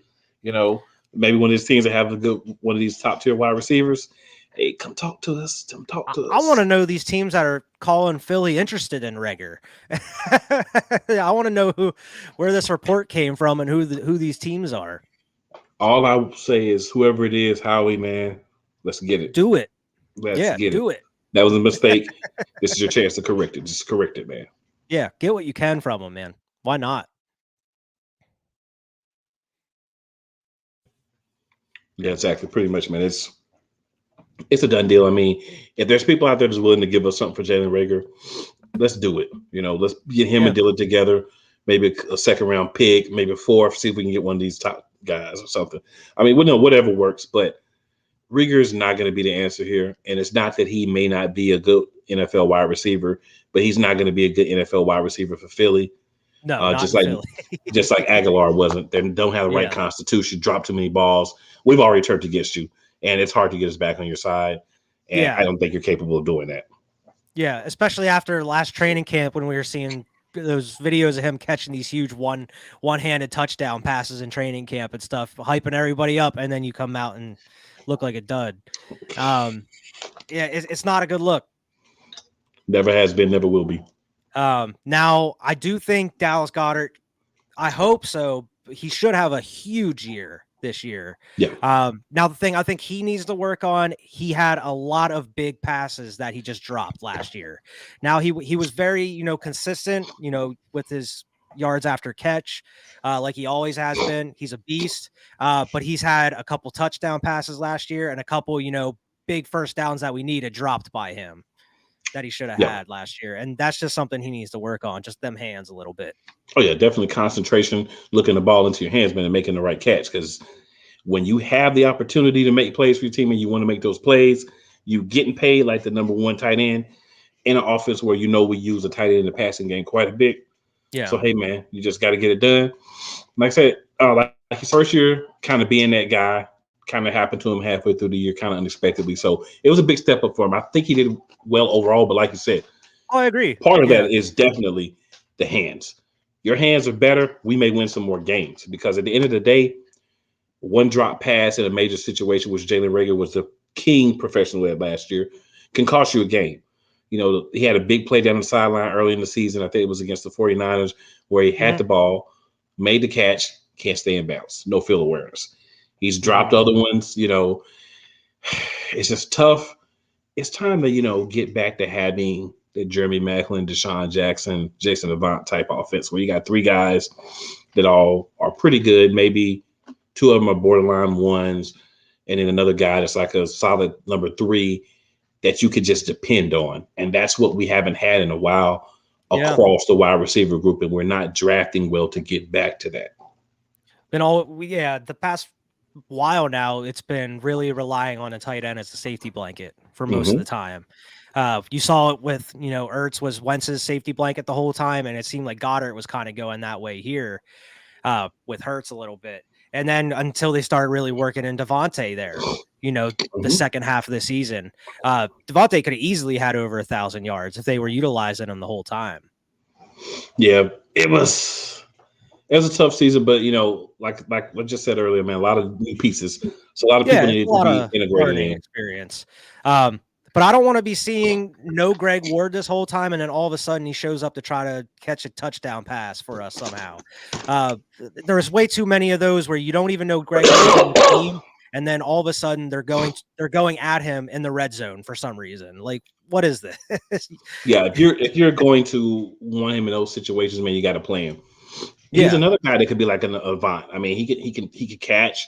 maybe one of these teams that have one of these top tier wide receivers, hey, come talk to us. Come talk to us. I want to know these teams that are calling Philly interested in Rager. I want to know where this report came from and who these teams are. All I will say is, whoever it is, Howie, man, let's get it. Do it. Let's get do it. That was a mistake. This is your chance to correct it. Just correct it, man. Yeah, get what you can from them, man. Why not? Yeah, exactly. Pretty much, man. It's a done deal. I mean, if there's people out there that's willing to give us something for Jalen Rager, let's do it. Let's get him and Dillard together. Maybe a second round pick, maybe a 4th. See if we can get one of these top guys or something. I mean, whatever works. But Rager is not going to be the answer here. And it's not that he may not be a good NFL wide receiver, but he's not going to be a good NFL wide receiver for Philly. No, not just like Philly. just like Aguilar wasn't. They don't have the right constitution. Drop too many balls. We've already turned against you, and it's hard to get us back on your side. And I don't think you're capable of doing that. Yeah, especially after last training camp when we were seeing those videos of him catching these huge one-handed touchdown passes in training camp and stuff, hyping everybody up, and then you come out and look like a dud. It's not a good look. Never has been, never will be. Now, I do think Dallas Goddard, I hope so, he should have a huge year this year. Yeah. Now, the thing I think he needs to work on, he had a lot of big passes that he just dropped last year. Now, he was very, consistent, with his yards after catch, like he always has been. He's a beast, but he's had a couple touchdown passes last year and a couple, big first downs that we needed dropped by him that he should have had last year. And that's just something he needs to work on, just them hands a little bit. Oh, yeah, definitely concentration, looking the ball into your hands, man, and making the right catch. Because when you have the opportunity to make plays for your team and you want to make those plays, you getting paid like the number 1 tight end in an offense where we use a tight end in the passing game quite a bit. Yeah. So, hey, man, you just got to get it done. Like I said, like his first year, kind of being that guy, kind of happened to him halfway through the year, kind of unexpectedly. So it was a big step up for him. I think he did well overall, but like you said, I agree. Part of that is definitely the hands. Your hands are better, we may win some more games, because at the end of the day, one drop pass in a major situation, which Jalen Rager was the king professionally at last year, can cost you a game. He had a big play down the sideline early in the season. I think it was against the 49ers, where he had the ball, made the catch, can't stay in bounds, no field awareness. He's dropped other ones. It's just tough. It's time to, get back to having the Jeremy Maclin, Deshaun Jackson, Jason Avant type offense, where you got 3 guys that all are pretty good. Maybe 2 of them are borderline 1s, and then another guy that's like a solid number 3 that you could just depend on. And that's what we haven't had in a while across the wide receiver group, and we're not drafting well to get back to that. The past while now, it's been really relying on a tight end as a safety blanket for most of the time. You saw it with, Ertz was Wentz's safety blanket the whole time, and it seemed like Goddard was kind of going that way here with Hurts a little bit. And then until they started really working in Devontae there, the second half of the season, Devontae could have easily had over 1,000 yards if they were utilizing him the whole time. Yeah, it was. It was a tough season, but like I just said earlier, man, a lot of new pieces, so a lot of people Yeah, it's needed a to lot be of integrated learning in. experience. But I don't want to be seeing no Greg Ward this whole time, and then all of a sudden he shows up to try to catch a touchdown pass for us somehow. There's way too many of those where you don't even know Greg Ward's on the team, and then all of a sudden they're going at him in the red zone for some reason. Like, what is this? Yeah, if you're going to want him in those situations, man, you got to play him. He's Yeah, another guy that could be like an Avant. I mean, he could catch.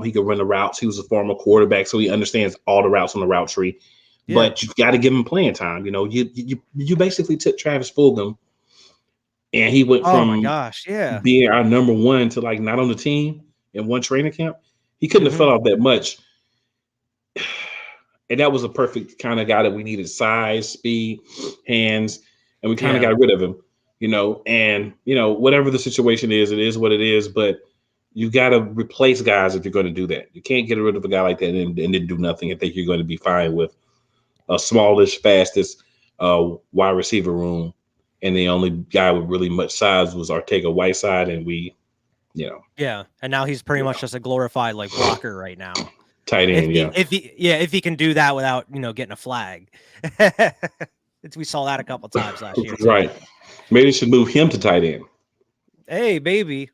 He could run the routes. He was a former quarterback, so he understands all the routes on the route tree. yeah. But you've got to give him playing time. You basically took Travis Fulgham, and he went Oh my from gosh, yeah. being our number one to like not on the team in one training camp. He couldn't have Hmm. fell off that much. And that was a perfect kind of guy that we needed: size, speed, hands, and we kind of Yeah, got rid of him. And whatever the situation is, it is what it is. But you got to replace guys if you're going to do that. You can't get rid of a guy like that and then do nothing and think you're going to be fine with a smallish, fastest wide receiver room. And the only guy with really much size was Ortega Whiteside, and yeah. And now he's pretty much yeah, just a glorified like blocker right now. tight If end, he yeah, if he can do that without, getting a flag. We saw that a couple times last year too. right. Maybe they should move him to tight end. Hey, maybe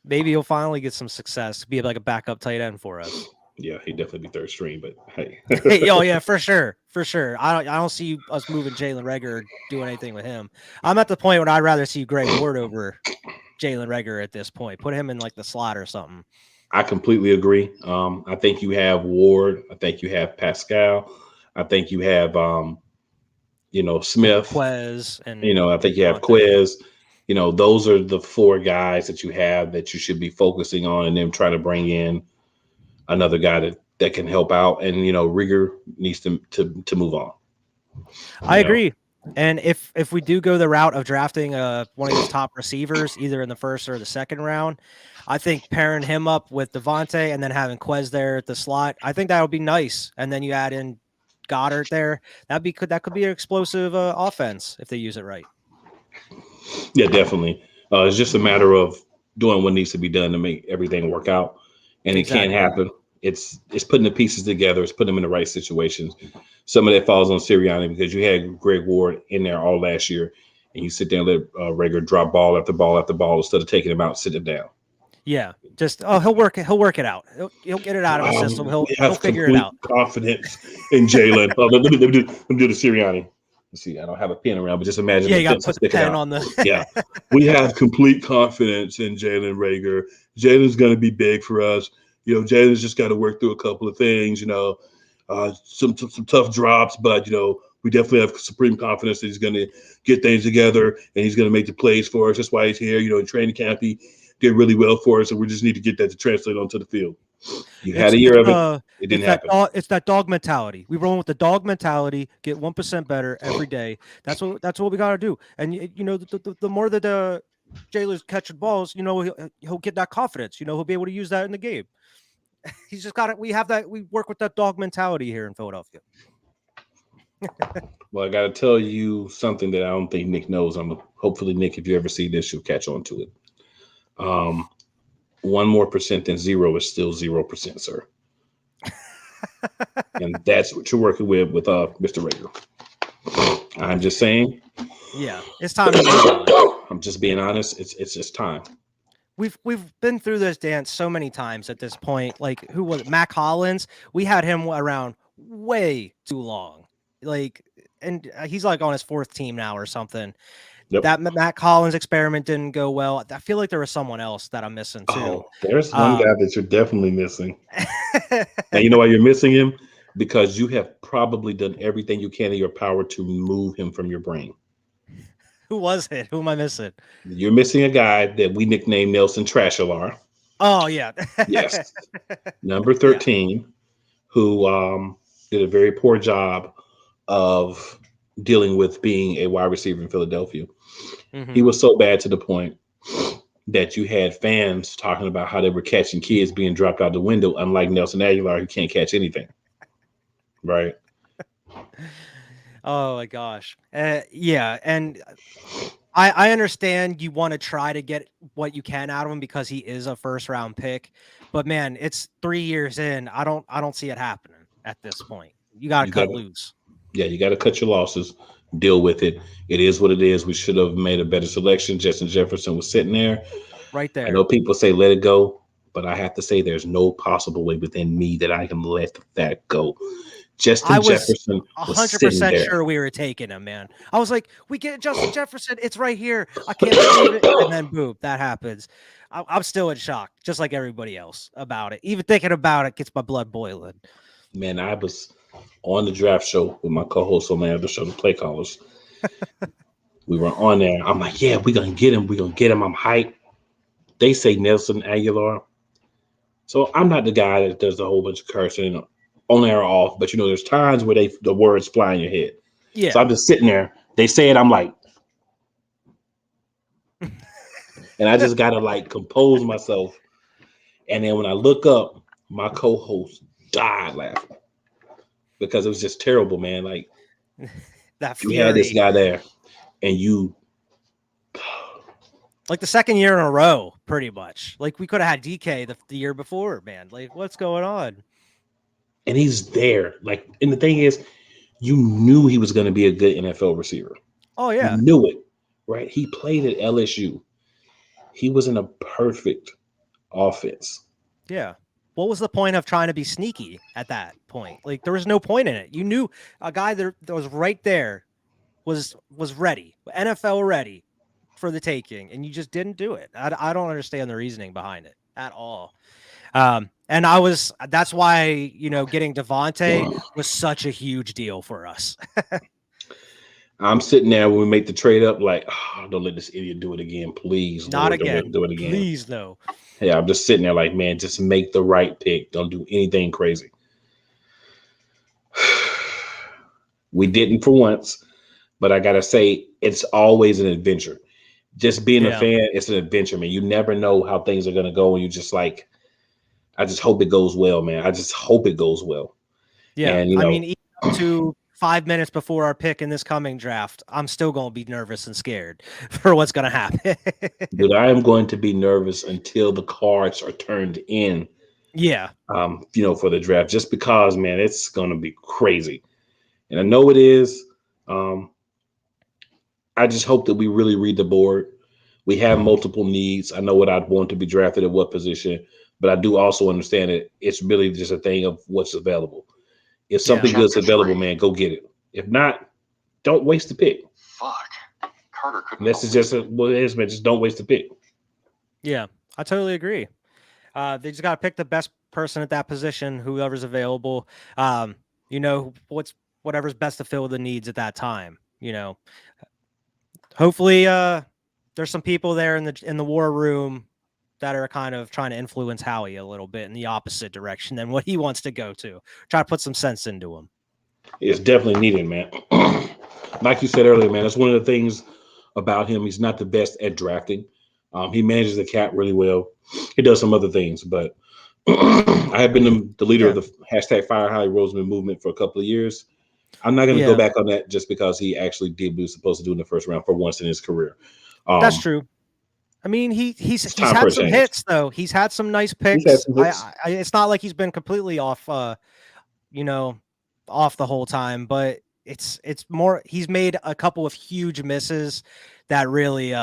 he'll finally get some success, be like a backup tight end for us. Yeah, he'd definitely be third string, but hey. Oh yeah, for sure, for sure. I don't see us moving Jalen Reagor or doing anything with him. I'm at the point where I'd rather see Greg Ward over Jalen Reagor at this point. Put him in like the slot or something. I completely agree. I think you have Ward. I think you have Pascal. I think you have Like Smith. Quez and I think you have Devontae. Quiz. Those are the four guys that you have that you should be focusing on, and then try to bring in another guy that can help out. And Rigger needs to move on. I You know, agree. And if we do go the route of drafting one of these top receivers, either in the first or the second round, I think pairing him up with Devontae and then having Quez there at the slot, I think that would be nice. And then you add in Goddard there. That could be an explosive offense if they use it right. yeah, definitely. It's just a matter of doing what needs to be done to make everything work out, and it can't Exactly. happen. It's putting the pieces together. It's putting them in the right situations. Some of that falls on Sirianni because you had Greg Ward in there all last year, and you sit there and let Rager drop ball after ball after ball instead of taking him out, sit him down. Yeah. Just he'll work it out. He'll get it out of his system. We He'll have figure it complete out. confidence in Jalen. Let me do the Sirianni. Let's see, I don't have a pen around, but just imagine Yeah, the you got to pencil put the sticking pen out. on the. Yeah, we have complete confidence in Jalen Rager. Jalen's going to be big for us. Jalen's just got to work through a couple of things. Some tough drops, but we definitely have supreme confidence that he's going to get things together and he's going to make the plays for us. That's why he's here. In training camp, he did really well for us, and we just need to get that to translate onto the field. You had It's a it's year of it. uh It didn't it's that happen. dog mentality. We roll with the dog mentality. Get 1% better every day. That's what we got to do. And the more that Jailer's catching balls, he'll get that confidence. He'll be able to use that in the game. He's just got it. We have that. We work with that dog mentality here in Philadelphia. Well, I got to tell you something that I don't think Nick knows. Hopefully, Nick, if you ever see this, you'll catch on to it. Um, 1% more than zero is still 0%, sir. And that's what you're working with Mr. Rager. I'm just saying. Yeah, it's time to move on. I'm just being honest. It's just time. We've been through this dance so many times at this point. Like, who was it? Mac Hollins? We had him around way too long. Like, and he's like on his fourth team now or something. Yep. That Matt Collins experiment didn't go well. I feel like there was someone else that I'm missing too. Oh, there's one guy Um, that you're definitely missing. And you know why you're missing him? Because you have probably done everything you can in your power to remove him from your brain. who was it? Who am I missing? You're missing a guy that we nicknamed Nelson Trashilar. Oh yeah, Yes. Number yeah. 13, who did a very poor job of dealing with being a wide receiver in Philadelphia. He Hmm. was so bad to the point that you had fans talking about how they were catching kids being dropped out the window, unlike Nelson Aguilar, who can't catch anything. Right. Oh my gosh. Yeah, and I understand you want to try to get what you can out of him because he is a first round pick, but man, it's 3 years in. I don't see it happening at this point. You got to You got cut loose. Yeah, you got to cut your losses, deal with it. It is what it is. We should have made a better selection. Justin Jefferson was sitting there. Right I there. know people say let it go, but I have to say there's no possible way within me that I can let that go. I Justin was Jefferson was sitting 100% there. sure we were taking him, man. I was like, we get Justin Jefferson. It's right here. I can't believe it. And then boom, that happens. I'm still in shock, just like everybody else about it. Even thinking about it gets my blood boiling. Man, I was on the draft show with my co-host on my other show, the Play Callers. We were on there. I'm like, yeah, we're going to get him. We're going to get him. I'm hyped. They say Nelson Aguilar. So I'm not the guy that does a whole bunch of cursing on air or off, but there's times where the words fly in your head. Yeah. So I'm just sitting there. They say it. I'm like, and I just got to like compose myself. And then when I look up, my co-host died laughing because it was just terrible, man. Like that you fury. had this guy there and you. Like the second year in a row, pretty much. Like we could have had DK the year before, man. Like what's going on? And he's there. Like, and the thing is, you knew he was going to be a good NFL receiver. Oh, yeah. You knew it, right? He played at LSU. He was in a perfect offense. Yeah. What was the point of trying to be sneaky at that point? Like there was no point in it. You knew a guy that was right there was ready, NFL ready for the taking, and you just didn't do it. I don't understand the reasoning behind it at all. And that's why, getting Devontae was such a huge deal for us. I'm sitting there when we make the trade up, like, oh, don't let this idiot do it again, please. Not Lord, again. Don't do it again. Please, no. Yeah, I'm just sitting there like, man, just make the right pick. Don't do anything crazy. We didn't for once, but I got to say, it's always an adventure. Just being a fan, it's an adventure, man. You never know how things are going to go. And you just like, I just hope it goes well, man. I just hope it goes well. Yeah. And, even up to 5 minutes before our pick in this coming draft, I'm still going to be nervous and scared for what's going to happen. Dude, I am going to be nervous until the cards are turned in. Yeah. For the draft, just because, man, it's going to be crazy. And I know it is. I just hope that we really read the board. We have multiple needs. I know what I'd want to be drafted at what position, but I do also understand that it's really just a thing of what's available. If something good's available, man, go get it. If not, don't waste the pick. Fuck. Carter couldn't. This is just what it is, man. Just don't waste the pick. Yeah, I totally agree. They just got to pick the best person at that position, whoever's available. Whatever's best to fill the needs at that time. Hopefully, there's some people there in the war room that are kind of trying to influence Howie a little bit in the opposite direction than what he wants to go to. Try to put some sense into him. It's definitely needed, man. Like you said earlier, man, that's one of the things about him. He's not the best at drafting. He manages the cap really well. He does some other things, but I have been the leader of the hashtag Fire Howie Roseman movement for a couple of years. I'm not going to go back on that just because he actually did what he was supposed to do in the first round for once in his career. That's true. I mean, he's had some hits though. He's had some nice picks. It's not like he's been completely off, off the whole time. But it's more. He's made a couple of huge misses that really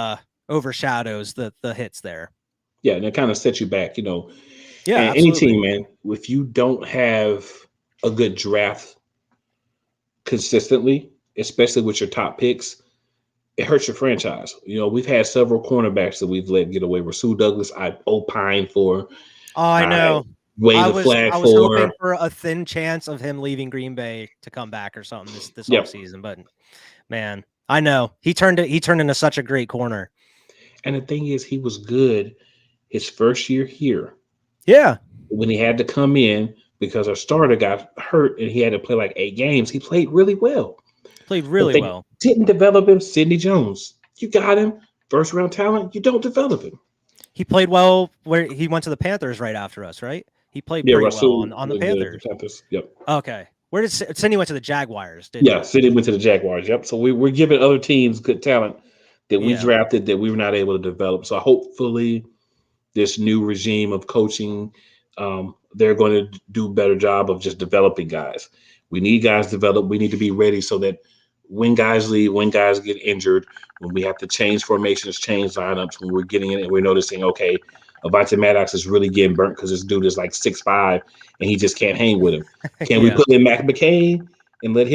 overshadows the hits there. Yeah, and it kind of sets you back, Yeah, and any team, man. If you don't have a good draft consistently, especially with your top picks, it hurts your franchise. We've had several cornerbacks that we've let get away. Rasul Douglas, I opine for. Oh, I know. I was hoping for a thin chance of him leaving Green Bay to come back or something this offseason. But man, I know he turned into such a great corner. And the thing is, he was good his first year here. Yeah. When he had to come in because our starter got hurt and he had to play like 8 games, he played really well. Didn't develop him. Sidney Jones, you got him. First round talent. You don't develop him. He played well where he went to the Panthers right after us, right? He played pretty well on the Panthers. Yep. Okay. Where did Sidney went to the Jaguars? Sidney went to the Jaguars. Yep. So we're giving other teams good talent that we drafted that we were not able to develop. So hopefully this new regime of coaching, they're going to do a better job of just developing guys. We need guys developed. We need to be ready so that when guys leave, when guys get injured, when we have to change formations, change lineups, when we're getting in and we're noticing, okay, Avante Maddox is really getting burnt because this dude is like 6'5" and he just can't hang with him. Can we put in Mac McCain and let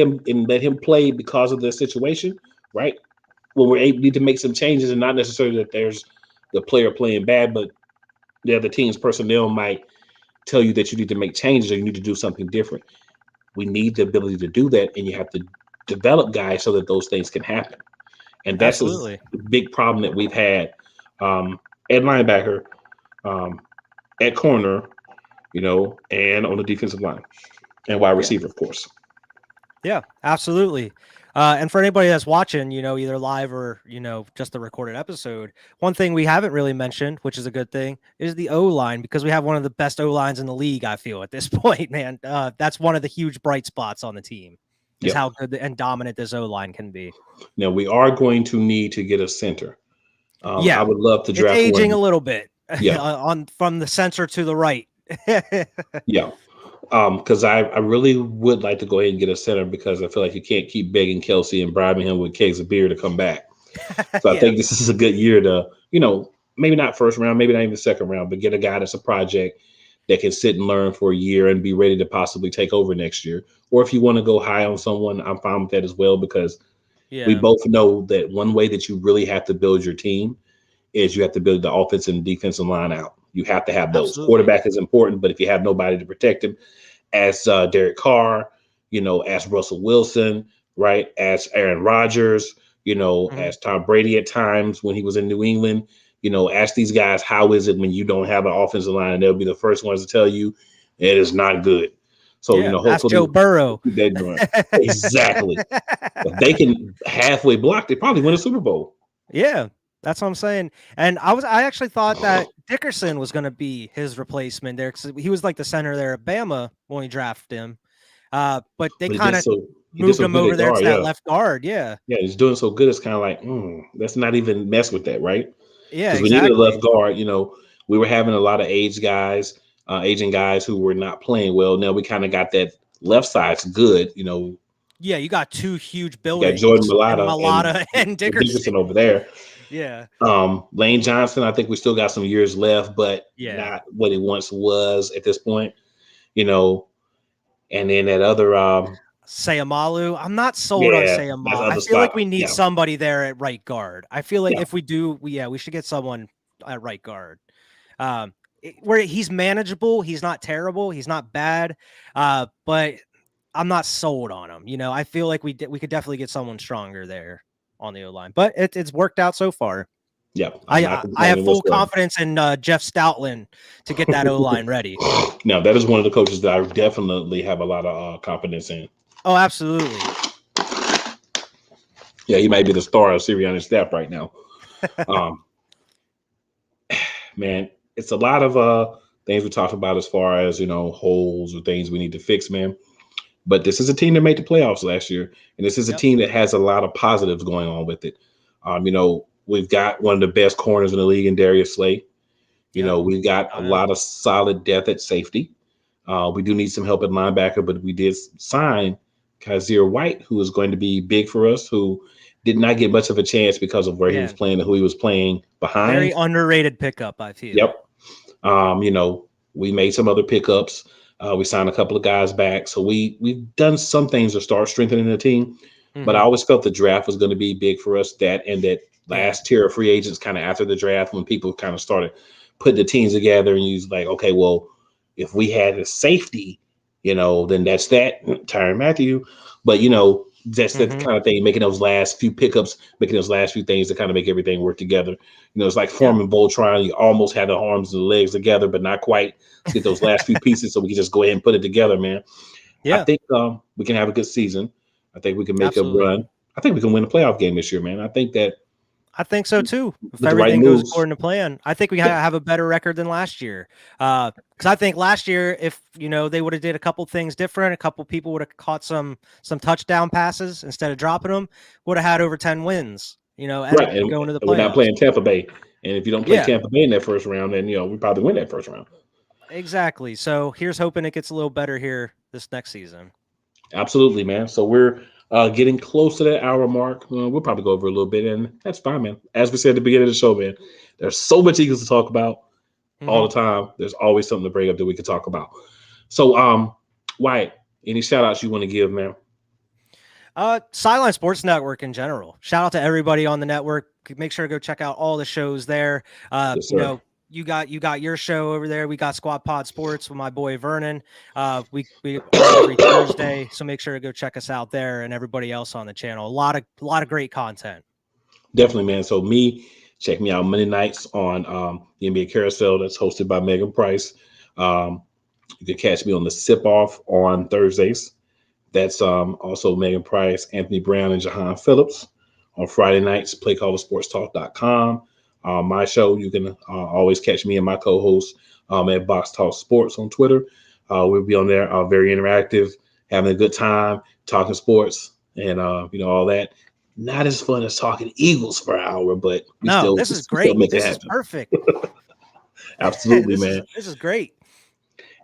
him play because of the situation, right? Well, need to make some changes, and not necessarily that there's the player playing bad, but the other team's personnel might tell you that you need to make changes or you need to do something different. We need the ability to do that, and you have to develop guys so that those things can happen. And that's a big problem that we've had at linebacker, at corner, and on the defensive line and wide receiver, of course. Yeah, absolutely. And for anybody that's watching, either live or, just the recorded episode, one thing we haven't really mentioned, which is a good thing, is the O-line, because we have one of the best O-lines in the league, I feel, at this point, man. That's one of the huge bright spots on the team, is how good and dominant this O-line can be. Now, we are going to need to get a center. I would love to draft it's aging one. A little bit from the center to the right. Because I really would like to go ahead and get a center, because I feel like you can't keep begging Kelsey and bribing him with kegs of beer to come back. So I think this is a good year to, maybe not first round, maybe not even second round, but get a guy that's a project that can sit and learn for a year and be ready to possibly take over next year. Or if you want to go high on someone, I'm fine with that as well, because we both know that one way that you really have to build your team is you have to build the offensive and defensive line out. You have to have those. Absolutely. Quarterback is important, but if you have nobody to protect him, as Derek Carr, as Russell Wilson, right, as Aaron Rodgers, as Tom Brady at times when he was in New England, ask these guys, how is it when you don't have an offensive line? And they'll be the first ones to tell you it is not good. So, hopefully ask Joe Burrow. Exactly. If they can halfway block, they probably win a Super Bowl. Yeah. That's what I'm saying. And I actually thought that Dickerson was going to be his replacement there, because he was like the center there at Bama when we drafted him. But they kind of moved him over there to that left guard. Yeah, he's doing so good. It's kind of like, let's not even mess with that, right? Yeah, because we needed a left guard. We were having a lot of aging guys who were not playing well. Now we kind of got that left side's good. Yeah, you got two huge buildings. You got Jordan Mailata and Dickerson over there. Yeah. Lane Johnson, I think we still got some years left, but not what he once was at this point, and then that other Sayamalu. I'm not sold on Sayamalu. I feel like we need somebody there at right guard. I feel like if we do, we should get someone at right guard. Where he's manageable, he's not terrible, he's not bad, but I'm not sold on him. I feel like we could definitely get someone stronger there on the O-line, but it's worked out so far. Yeah, I have full confidence in Jeff Stoutland to get that O-line ready. Now, that is one of the coaches that I definitely have a lot of confidence in. Oh, absolutely. Yeah, he might be the star of Sirianni's staff right now. Man, it's a lot of things we talked about as far as, holes or things we need to fix, man. But this is a team that made the playoffs last year, and this is a team that has a lot of positives going on with it. We've got one of the best corners in the league in Darius Slay. We've got a lot of solid depth at safety. We do need some help at linebacker, but we did sign Kaiser White, who is going to be big for us, who did not get much of a chance because of where he was playing and who he was playing behind. Very underrated pickup, I feel. Yep. We made some other pickups. We signed a couple of guys back. So we've done some things to start strengthening the team. Mm-hmm. But I always felt the draft was going to be big for us. That last tier of free agents kind of after the draft, when people kind of started putting the teams together, and you was like, okay, well, if we had a safety, then that's that, Tyrann Mathieu. But, that's the kind of thing, making those last few pickups, making those last few things to kind of make everything work together. It's like forming Voltron. You almost had the arms and the legs together, but not quite. Let's get those last few pieces so we can just go ahead and put it together, man. Yeah. I think we can have a good season. I think we can make a run. I think we can win a playoff game this year, man. I think so too. If everything goes according to plan, I think we have a better record than last year. Because I think last year, if they would have did a couple things different, a couple people would have caught some touchdown passes instead of dropping them, would have had over 10 wins. end up going to the playoffs. We're not playing Tampa Bay. And if you don't play Tampa Bay in that first round, then we probably win that first round. Exactly. So here's hoping it gets a little better here this next season. Absolutely, man. So we're getting close to that hour mark. We'll probably go over a little bit, and that's fine, man. As we said at the beginning of the show, man, there's so much Eagles to talk about all the time. There's always something to bring up that we can talk about. So, Wyatt, any shout outs you want to give, man? Sideline Sports Network in general. Shout out to everybody on the network. Make sure to go check out all the shows there. Yes, you got your show over there. We got Squad Pod Sports with my boy Vernon. We every Thursday, so make sure to go check us out there and everybody else on the channel. A lot of great content. Definitely, man. So check me out Monday nights on the NBA Carousel. That's hosted by Megan Price. You can catch me on the Sip Off on Thursdays. That's also Megan Price, Anthony Brown, and Jahan Phillips. On Friday nights, playcallersportstalk.com. My show, you can always catch me and my co-host at Box Talk Sports on Twitter. We'll be on there, very interactive, having a good time, talking sports, and all that. Not as fun as talking Eagles for an hour, but this is great. This is perfect. Absolutely, man. This is great.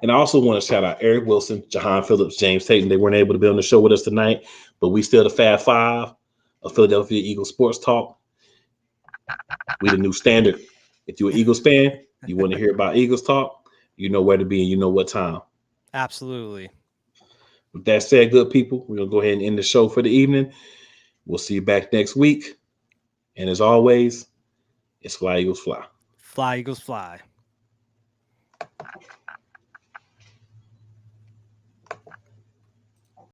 And I also want to shout out Eric Wilson, Jahan Phillips, James Tatum. They weren't able to be on the show with us tonight, but we still the Fab Five of Philadelphia Eagles Sports Talk. We the new standard. If you're an Eagles fan, you want to hear about Eagles talk, you know where to be and you know what time. Absolutely. With that said, good people, we're going to go ahead and end the show for the evening. We'll see you back next week. And as always, it's Fly, Eagles, Fly. Fly, Eagles, Fly.